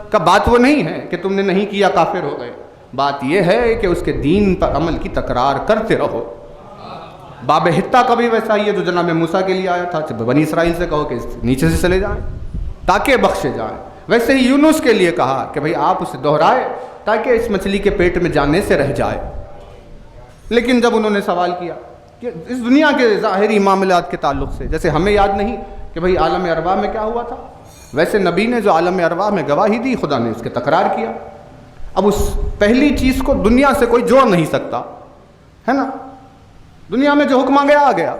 S2: کا بات وہ نہیں ہے کہ تم نے نہیں کیا کافر ہو گئے. بات یہ ہے کہ اس کے دین پر عمل کی تکرار کرتے رہو. باب حتہ کا بھی ویسا ہی ہے جو جناب موسیٰ کے لیے آیا تھا، بنی اسرائیل سے کہو کہ نیچے سے چلے جائیں تاکہ بخشے جائیں. ویسے ہی یونس کے لیے کہا کہ بھئی آپ اسے دہرائے تاکہ اس مچھلی کے پیٹ میں جانے سے رہ جائے. لیکن جب انہوں نے سوال کیا کہ اس دنیا کے ظاہری معاملات کے تعلق سے، جیسے ہمیں یاد نہیں کہ بھئی عالم ارواح میں کیا ہوا تھا، ویسے نبی نے جو عالم ارواح میں گواہی دی خدا نے اس کے تکرار کیا. اب اس پہلی چیز کو دنیا سے کوئی جوڑ نہیں سکتا، ہے نا. دنیا میں جو حکم آ گیا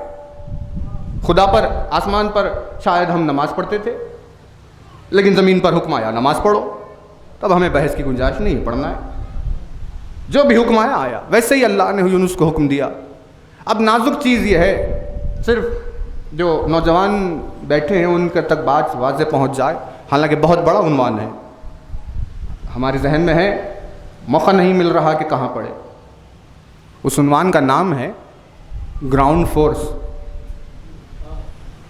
S2: خدا پر آسمان پر شاید ہم نماز پڑھتے تھے، لیکن زمین پر حکم آیا نماز پڑھو، تب ہمیں بحث کی گنجائش نہیں، پڑھنا ہے. جو بھی حکم آیا. ویسے ہی اللہ نے یونس کو حکم دیا. اب نازک چیز یہ ہے، صرف جو نوجوان بیٹھے ہیں ان کے تک بات واضح پہنچ جائے، حالانکہ بہت بڑا عنوان ہے، ہمارے ذہن میں ہے، موقع نہیں مل رہا کہ کہاں پڑھے. اس عنوان کا نام ہے گراؤنڈ فورس.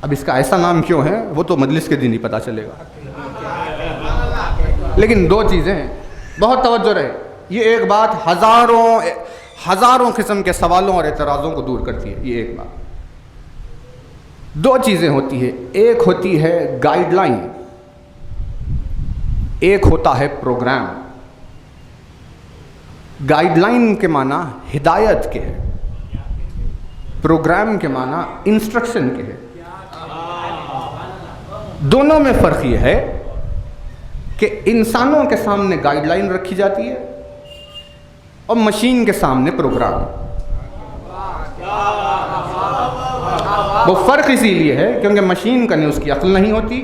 S2: اب اس کا ایسا نام کیوں ہے وہ تو مجلس کے دن ہی پتہ چلے گا. لیکن 2 چیزیں ہیں، بہت توجہ رہے. یہ ایک بات ہزاروں قسم کے سوالوں اور اعتراضوں کو دور کرتی ہے. یہ ایک بات. 2 چیزیں ہوتی ہے، ایک ہوتی ہے گائیڈ لائن، ایک ہوتا ہے پروگرام. گائیڈ لائن کے معنی ہدایت کے ہے، پروگرام کے معنی انسٹرکشن کے ہے. دونوں میں فرق یہ ہے کہ انسانوں کے سامنے گائیڈ لائن رکھی جاتی ہے اور مشین کے سامنے پروگرام. وہ فرق اسی لیے ہے کیونکہ مشین کا نہیں اس کی عقل نہیں ہوتی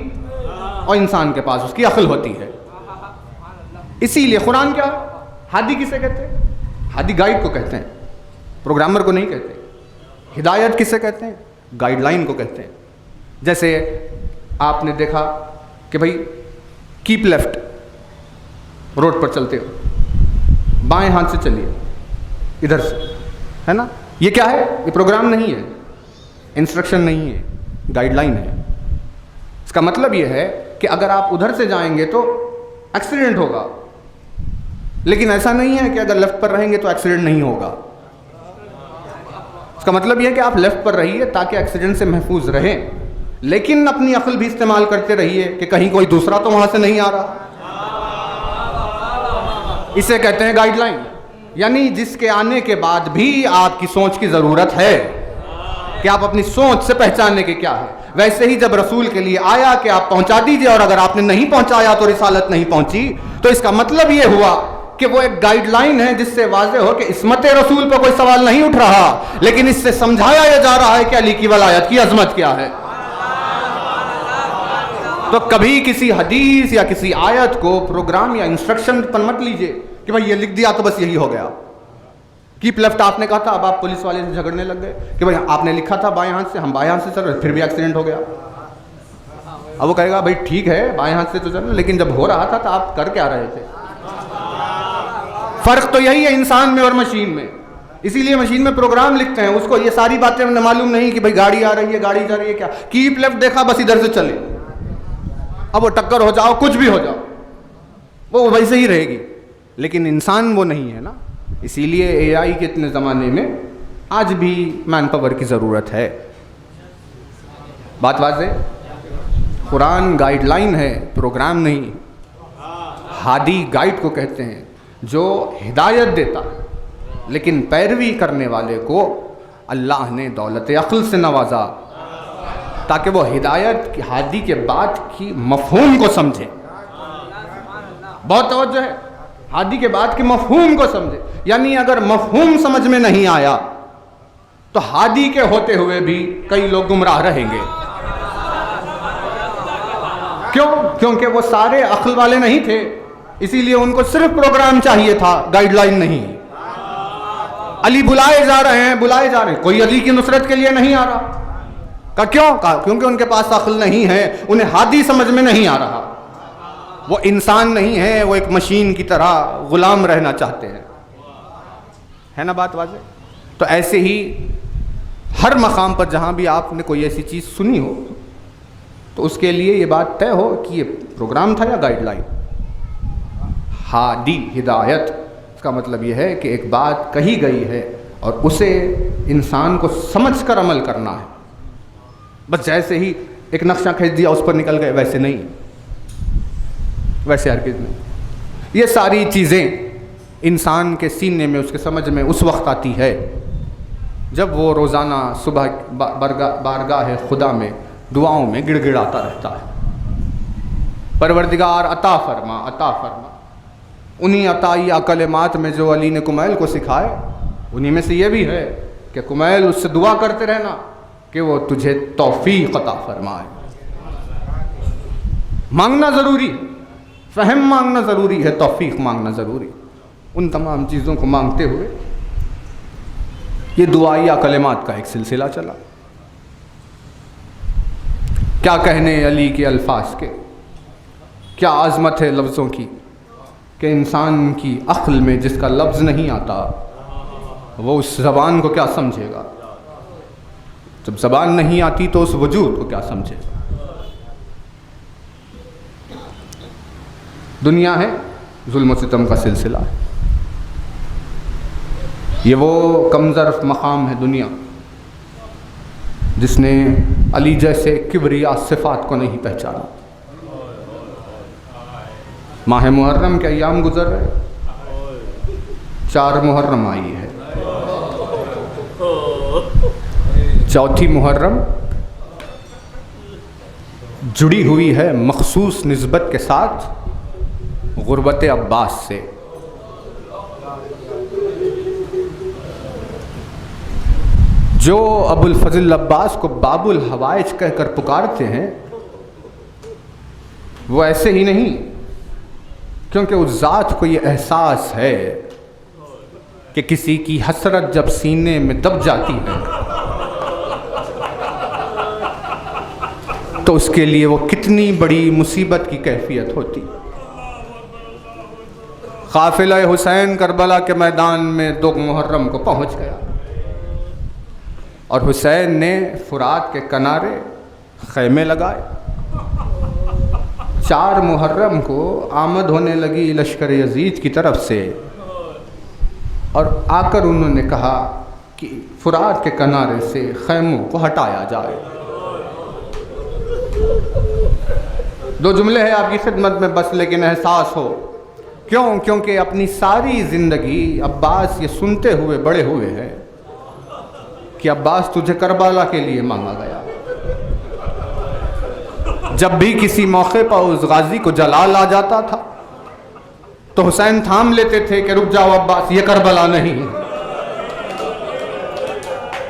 S2: اور انسان کے پاس اس کی عقل ہوتی ہے. اسی لیے قرآن کیا، ہادی کسے کہتے ہیں؟ ہادی گائیڈ کو کہتے ہیں، پروگرامر کو نہیں کہتے. ہدایت کسے کہتے ہیں؟ گائیڈ لائن کو کہتے ہیں. جیسے آپ نے دیکھا کہ بھئی کیپ لیفٹ، روڈ پر چلتے ہو بائیں ہاتھ سے چلیے ادھر سے، ہے نا. یہ کیا ہے؟ یہ پروگرام نہیں ہے، انسٹرکشن نہیں ہے، گائیڈ لائن ہے. اس کا مطلب یہ ہے کہ اگر آپ ادھر سے جائیں گے تو ایکسیڈنٹ ہوگا، لیکن ایسا نہیں ہے کہ اگر لیفٹ پر رہیں گے تو ایکسیڈنٹ نہیں ہوگا. اس کا مطلب یہ ہے کہ آپ لیفٹ پر رہیے تاکہ ایکسیڈنٹ سے محفوظ رہیں، لیکن اپنی عقل بھی استعمال کرتے رہیے کہ کہیں کوئی دوسرا تو وہاں سے نہیں آ رہا. اسے کہتے ہیں گائیڈ لائن. یعنی جس کے آنے کے بعد بھی آپ کی سوچ کی ضرورت ہے کہ آپ اپنی سوچ سے پہچانے کے کیا ہے. ویسے ہی جب رسول کے لیے آیا کہ آپ پہنچا دیجئے، اور اگر آپ نے نہیں پہنچایا تو رسالت نہیں پہنچی، تو اس کا مطلب یہ ہوا کہ وہ ایک گائیڈ لائن ہے جس سے واضح ہو کہ عصمت رسول پر کوئی سوال نہیں اٹھ رہا، لیکن اس سے سمجھایا یہ جا رہا ہے کہ علی کی ولایت کی عظمت کیا ہے. تو کبھی کسی حدیث یا کسی آیت کو پروگرام یا انسٹرکشن پر مت لیجئے کہ بھائی یہ لکھ دیا تو بس یہی ہو گیا. کیپ لیفٹ آپ نے کہا تھا، اب آپ پولیس والے سے جھگڑنے لگ گئے کہ بھائی آپ نے لکھا تھا بائیں ہاتھ سے، ہم بائیں ہاتھ سے چل رہے، پھر بھی ایکسیڈنٹ ہو گیا. اب وہ کہے گا بھائی ٹھیک ہے بائیں ہاتھ سے تو چل رہے، لیکن جب ہو رہا تھا تو آپ کر کیا رہے تھے؟ فرق تو یہی ہے انسان میں اور مشین میں. اسی لیے مشین میں پروگرام لکھتے ہیں، اس کو یہ ساری باتیں معلوم نہیں کہ بھائی گاڑی آ رہی ہے، گاڑی جا رہی ہے، کیا کیپ لیفٹ دیکھا بس ادھر سے چلے. اب وہ ٹکر ہو جاؤ، کچھ بھی ہو جاؤ، وہ ویسے ہی رہے گی. لیکن انسان وہ نہیں ہے نا. اسی لیے اے آئی کے اتنے زمانے میں آج بھی مین پاور کی ضرورت ہے. بات واضح. قرآن گائیڈ لائن ہے، پروگرام نہیں. ہادی گائیڈ کو کہتے ہیں جو ہدایت دیتا ہے، لیکن پیروی کرنے والے کو اللہ نے دولت عقل سے نوازا تاکہ وہ ہدایت کی ہادی کے بات کی مفہوم کو سمجھے. بہت توجہ ہے. ہادی کے بات کے مفہوم کو سمجھے. یعنی اگر مفہوم سمجھ میں نہیں آیا تو ہادی کے ہوتے ہوئے بھی کئی لوگ گمراہ رہیں گے. کیوں؟ کیونکہ وہ سارے عقل والے نہیں تھے، اسی لیے ان کو صرف پروگرام چاہیے تھا، گائیڈ لائن نہیں. علی بلائے جا رہے ہیں، بلائے جا رہے ہیں، کوئی علی کی نصرت کے لیے نہیں آ رہا. کہا کیوں؟ کہا کیونکہ ان کے پاس عقل نہیں ہے، انہیں ہادی سمجھ میں نہیں آ رہا. وہ انسان نہیں ہے، وہ ایک مشین کی طرح غلام رہنا چاہتے ہیں. ہے نا بات واضح؟ تو ایسے ہی ہر مقام پر جہاں بھی آپ نے کوئی ایسی چیز سنی ہو تو اس کے لیے یہ بات طے ہو کہ یہ پروگرام تھا یا گائیڈ لائن. ہادی، ہدایت، اس کا مطلب یہ ہے کہ ایک بات کہی گئی ہے اور اسے انسان کو سمجھ کر عمل کرنا ہے. بس جیسے ہی ایک نقشہ کھینچ دیا اس پر نکل گئے، ویسے نہیں، ویسے ہرگز نہیں. یہ ساری چیزیں انسان کے سینے میں، اس کے سمجھ میں اس وقت آتی ہے جب وہ روزانہ صبح بارگاہ خدا میں دعاؤں میں گڑ گڑاتا رہتا ہے، پروردگار عطا فرما، عطا فرما. انہی عطائیہ کلمات میں جو علی نے کمیل کو سکھائے، انہی میں سے یہ بھی ہے کہ کمیل اس سے دعا کرتے رہنا کہ وہ تجھے توفیق عطا فرمائے. مانگنا ضروری ہے، فہم مانگنا ضروری ہے، توفیق مانگنا ضروری. ان تمام چیزوں کو مانگتے ہوئے یہ دعائیہ کلمات کا ایک سلسلہ چلا. کیا کہنے علی کے الفاظ کے، کیا عظمت ہے لفظوں کی کہ انسان کی عقل میں جس کا لفظ نہیں آتا وہ اس زبان کو کیا سمجھے گا. جب زبان نہیں آتی تو اس وجود کو کیا سمجھے. دنیا ہے، ظلم و ستم کا سلسلہ ہے. یہ وہ کم ظرف مقام ہے دنیا جس نے علی جیسے کبریا صفات کو نہیں پہچانا. ماہ محرم کے ایام گزر رہے، 4 محرم آئی ہے، 4تھی محرم جڑی ہوئی ہے مخصوص نسبت کے ساتھ غربت عباس سے. جو ابو الفضل عباس کو باب الحوائج کہہ کر پکارتے ہیں وہ ایسے ہی نہیں، کیونکہ اس ذات کو یہ احساس ہے کہ کسی کی حسرت جب سینے میں دب جاتی ہے تو اس کے لیے وہ کتنی بڑی مصیبت کی کیفیت ہوتی. قافلہ حسین کربلا کے میدان میں 2 محرم کو پہنچ گیا اور حسین نے فرات کے کنارے خیمے لگائے. 4 محرم کو آمد ہونے لگی لشکر یزید کی طرف سے اور آ کر انہوں نے کہا کہ فرات کے کنارے سے خیموں کو ہٹایا جائے. 2 جملے ہیں آپ کی خدمت میں بس، لیکن احساس ہو کیوں؟ کیونکہ اپنی ساری زندگی عباس یہ سنتے ہوئے بڑے ہوئے ہیں کہ عباس تجھے کربلا کے لیے مانگا گیا. جب بھی کسی موقع پر اس غازی کو جلال آ جاتا تھا تو حسین تھام لیتے تھے کہ رک جاؤ عباس، یہ کربلا نہیں.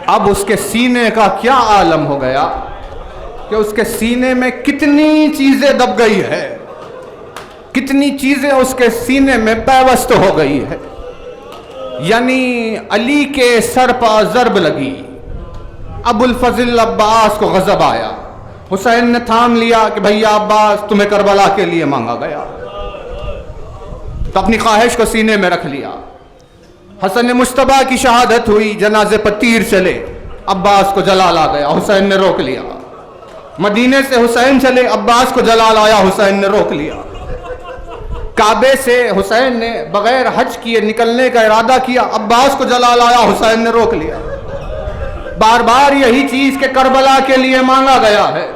S2: اب اس کے سینے کا کیا عالم ہو گیا کہ اس کے سینے میں کتنی چیزیں دب گئی ہے، کتنی چیزیں اس کے سینے میں پیوست ہو گئی ہے. یعنی علی کے سر پر ضرب لگی، ابو الفضل عباس کو غضب آیا، حسین نے تھام لیا کہ بھیا عباس تمہیں کربلا کے لیے مانگا گیا، تو اپنی خواہش کو سینے میں رکھ لیا. حسن مجتبیٰ کی شہادت ہوئی، جنازے پر تیر چلے، عباس کو جلال آ گیا، حسین نے روک لیا. مدینے سے حسین چلے، عباس کو جلال آیا، حسین نے روک لیا۔ کعبے سے حسین نے بغیر حج کیے نکلنے کا ارادہ کیا، عباس کو جلال آیا، حسین نے روک لیا۔ بار بار یہی چیز کہ کربلا کے لیے مانگا گیا ہے،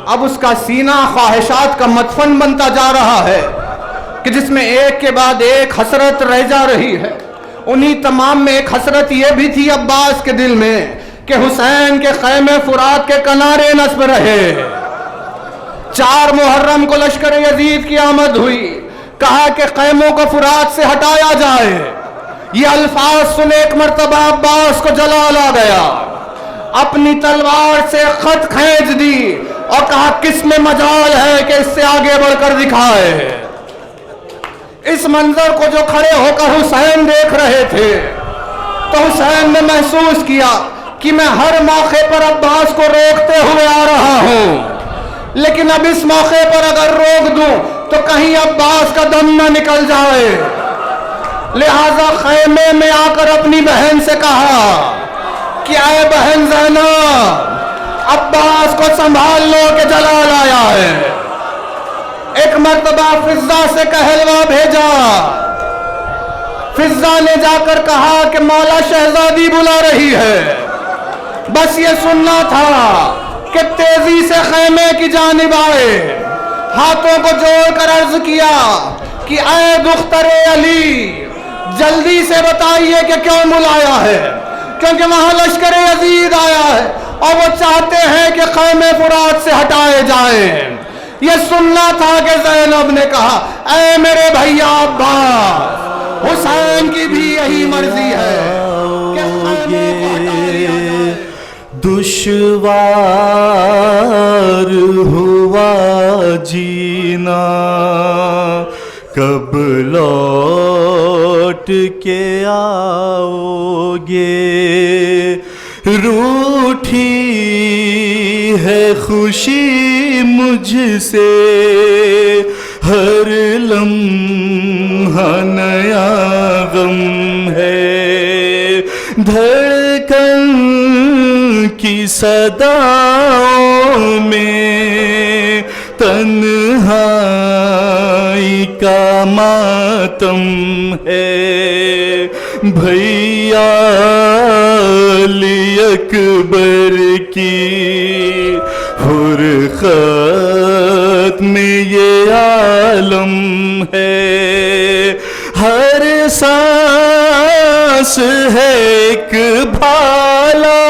S2: اب اس کا سینہ خواہشات کا مدفن بنتا جا رہا ہے کہ جس میں ایک کے بعد ایک حسرت رہ جا رہی ہے۔ انہی تمام میں ایک حسرت یہ بھی تھی عباس کے دل میں کہ حسین کے خیمے فرات کے کنارے نصب رہے۔ 4 محرم کو لشکر یزید کی آمد ہوئی، کہا کہ خیموں کو فرات سے ہٹایا جائے۔ یہ الفاظ سن ایک مرتبہ عباس کو جلال آ گیا، اپنی تلوار سے خط کھینچ دی اور کہا کس میں مجال ہے کہ اس سے آگے بڑھ کر دکھائے۔ اس منظر کو جو کھڑے ہو کر حسین دیکھ رہے تھے تو حسین نے محسوس کیا کہ میں ہر موقع پر عباس کو روکتے ہوئے آ رہا ہوں، لیکن اب اس موقع پر اگر روک دوں تو کہیں عباس کا دم نہ نکل جائے۔ لہذا خیمے میں آ کر اپنی بہن سے کہا کہ اے بہن زینب، عباس کو سنبھال لو کہ جلال آیا ہے۔ ایک مرتبہ فضہ سے کہلوا بھیجا، فضہ نے جا کر کہا کہ مولا شہزادی بلا رہی ہے۔ بس یہ سننا تھا کہ تیزی سے خیمے کی جانب آئے، ہاتھوں کو جوڑ کر عرض کیا کہ اے دختر علی، جلدی سے بتائیے کہ کیوں بلایا ہے، کیونکہ وہاں لشکر یزید آیا ہے اور وہ چاہتے ہیں کہ خیمے فرات سے ہٹائے جائیں۔ یہ سننا تھا کہ زینب نے کہا اے میرے بھیا عباس، حسین کی بھی یہی مرضی ہے کہ خیموں کو ہٹا دیا جائے۔
S3: دشوار ہوا جینا، کب لوٹ کے آؤ گے، روٹھی ہے خوشی مجھ سے، ہر لمحہ نیا غم ہے، دھڑکن کی صداؤں میں تنہائی کا ماتم ہے، بھیا علی اکبر کی فرقت میں یہ عالم ہے، ہر سانس ہے ایک بھالا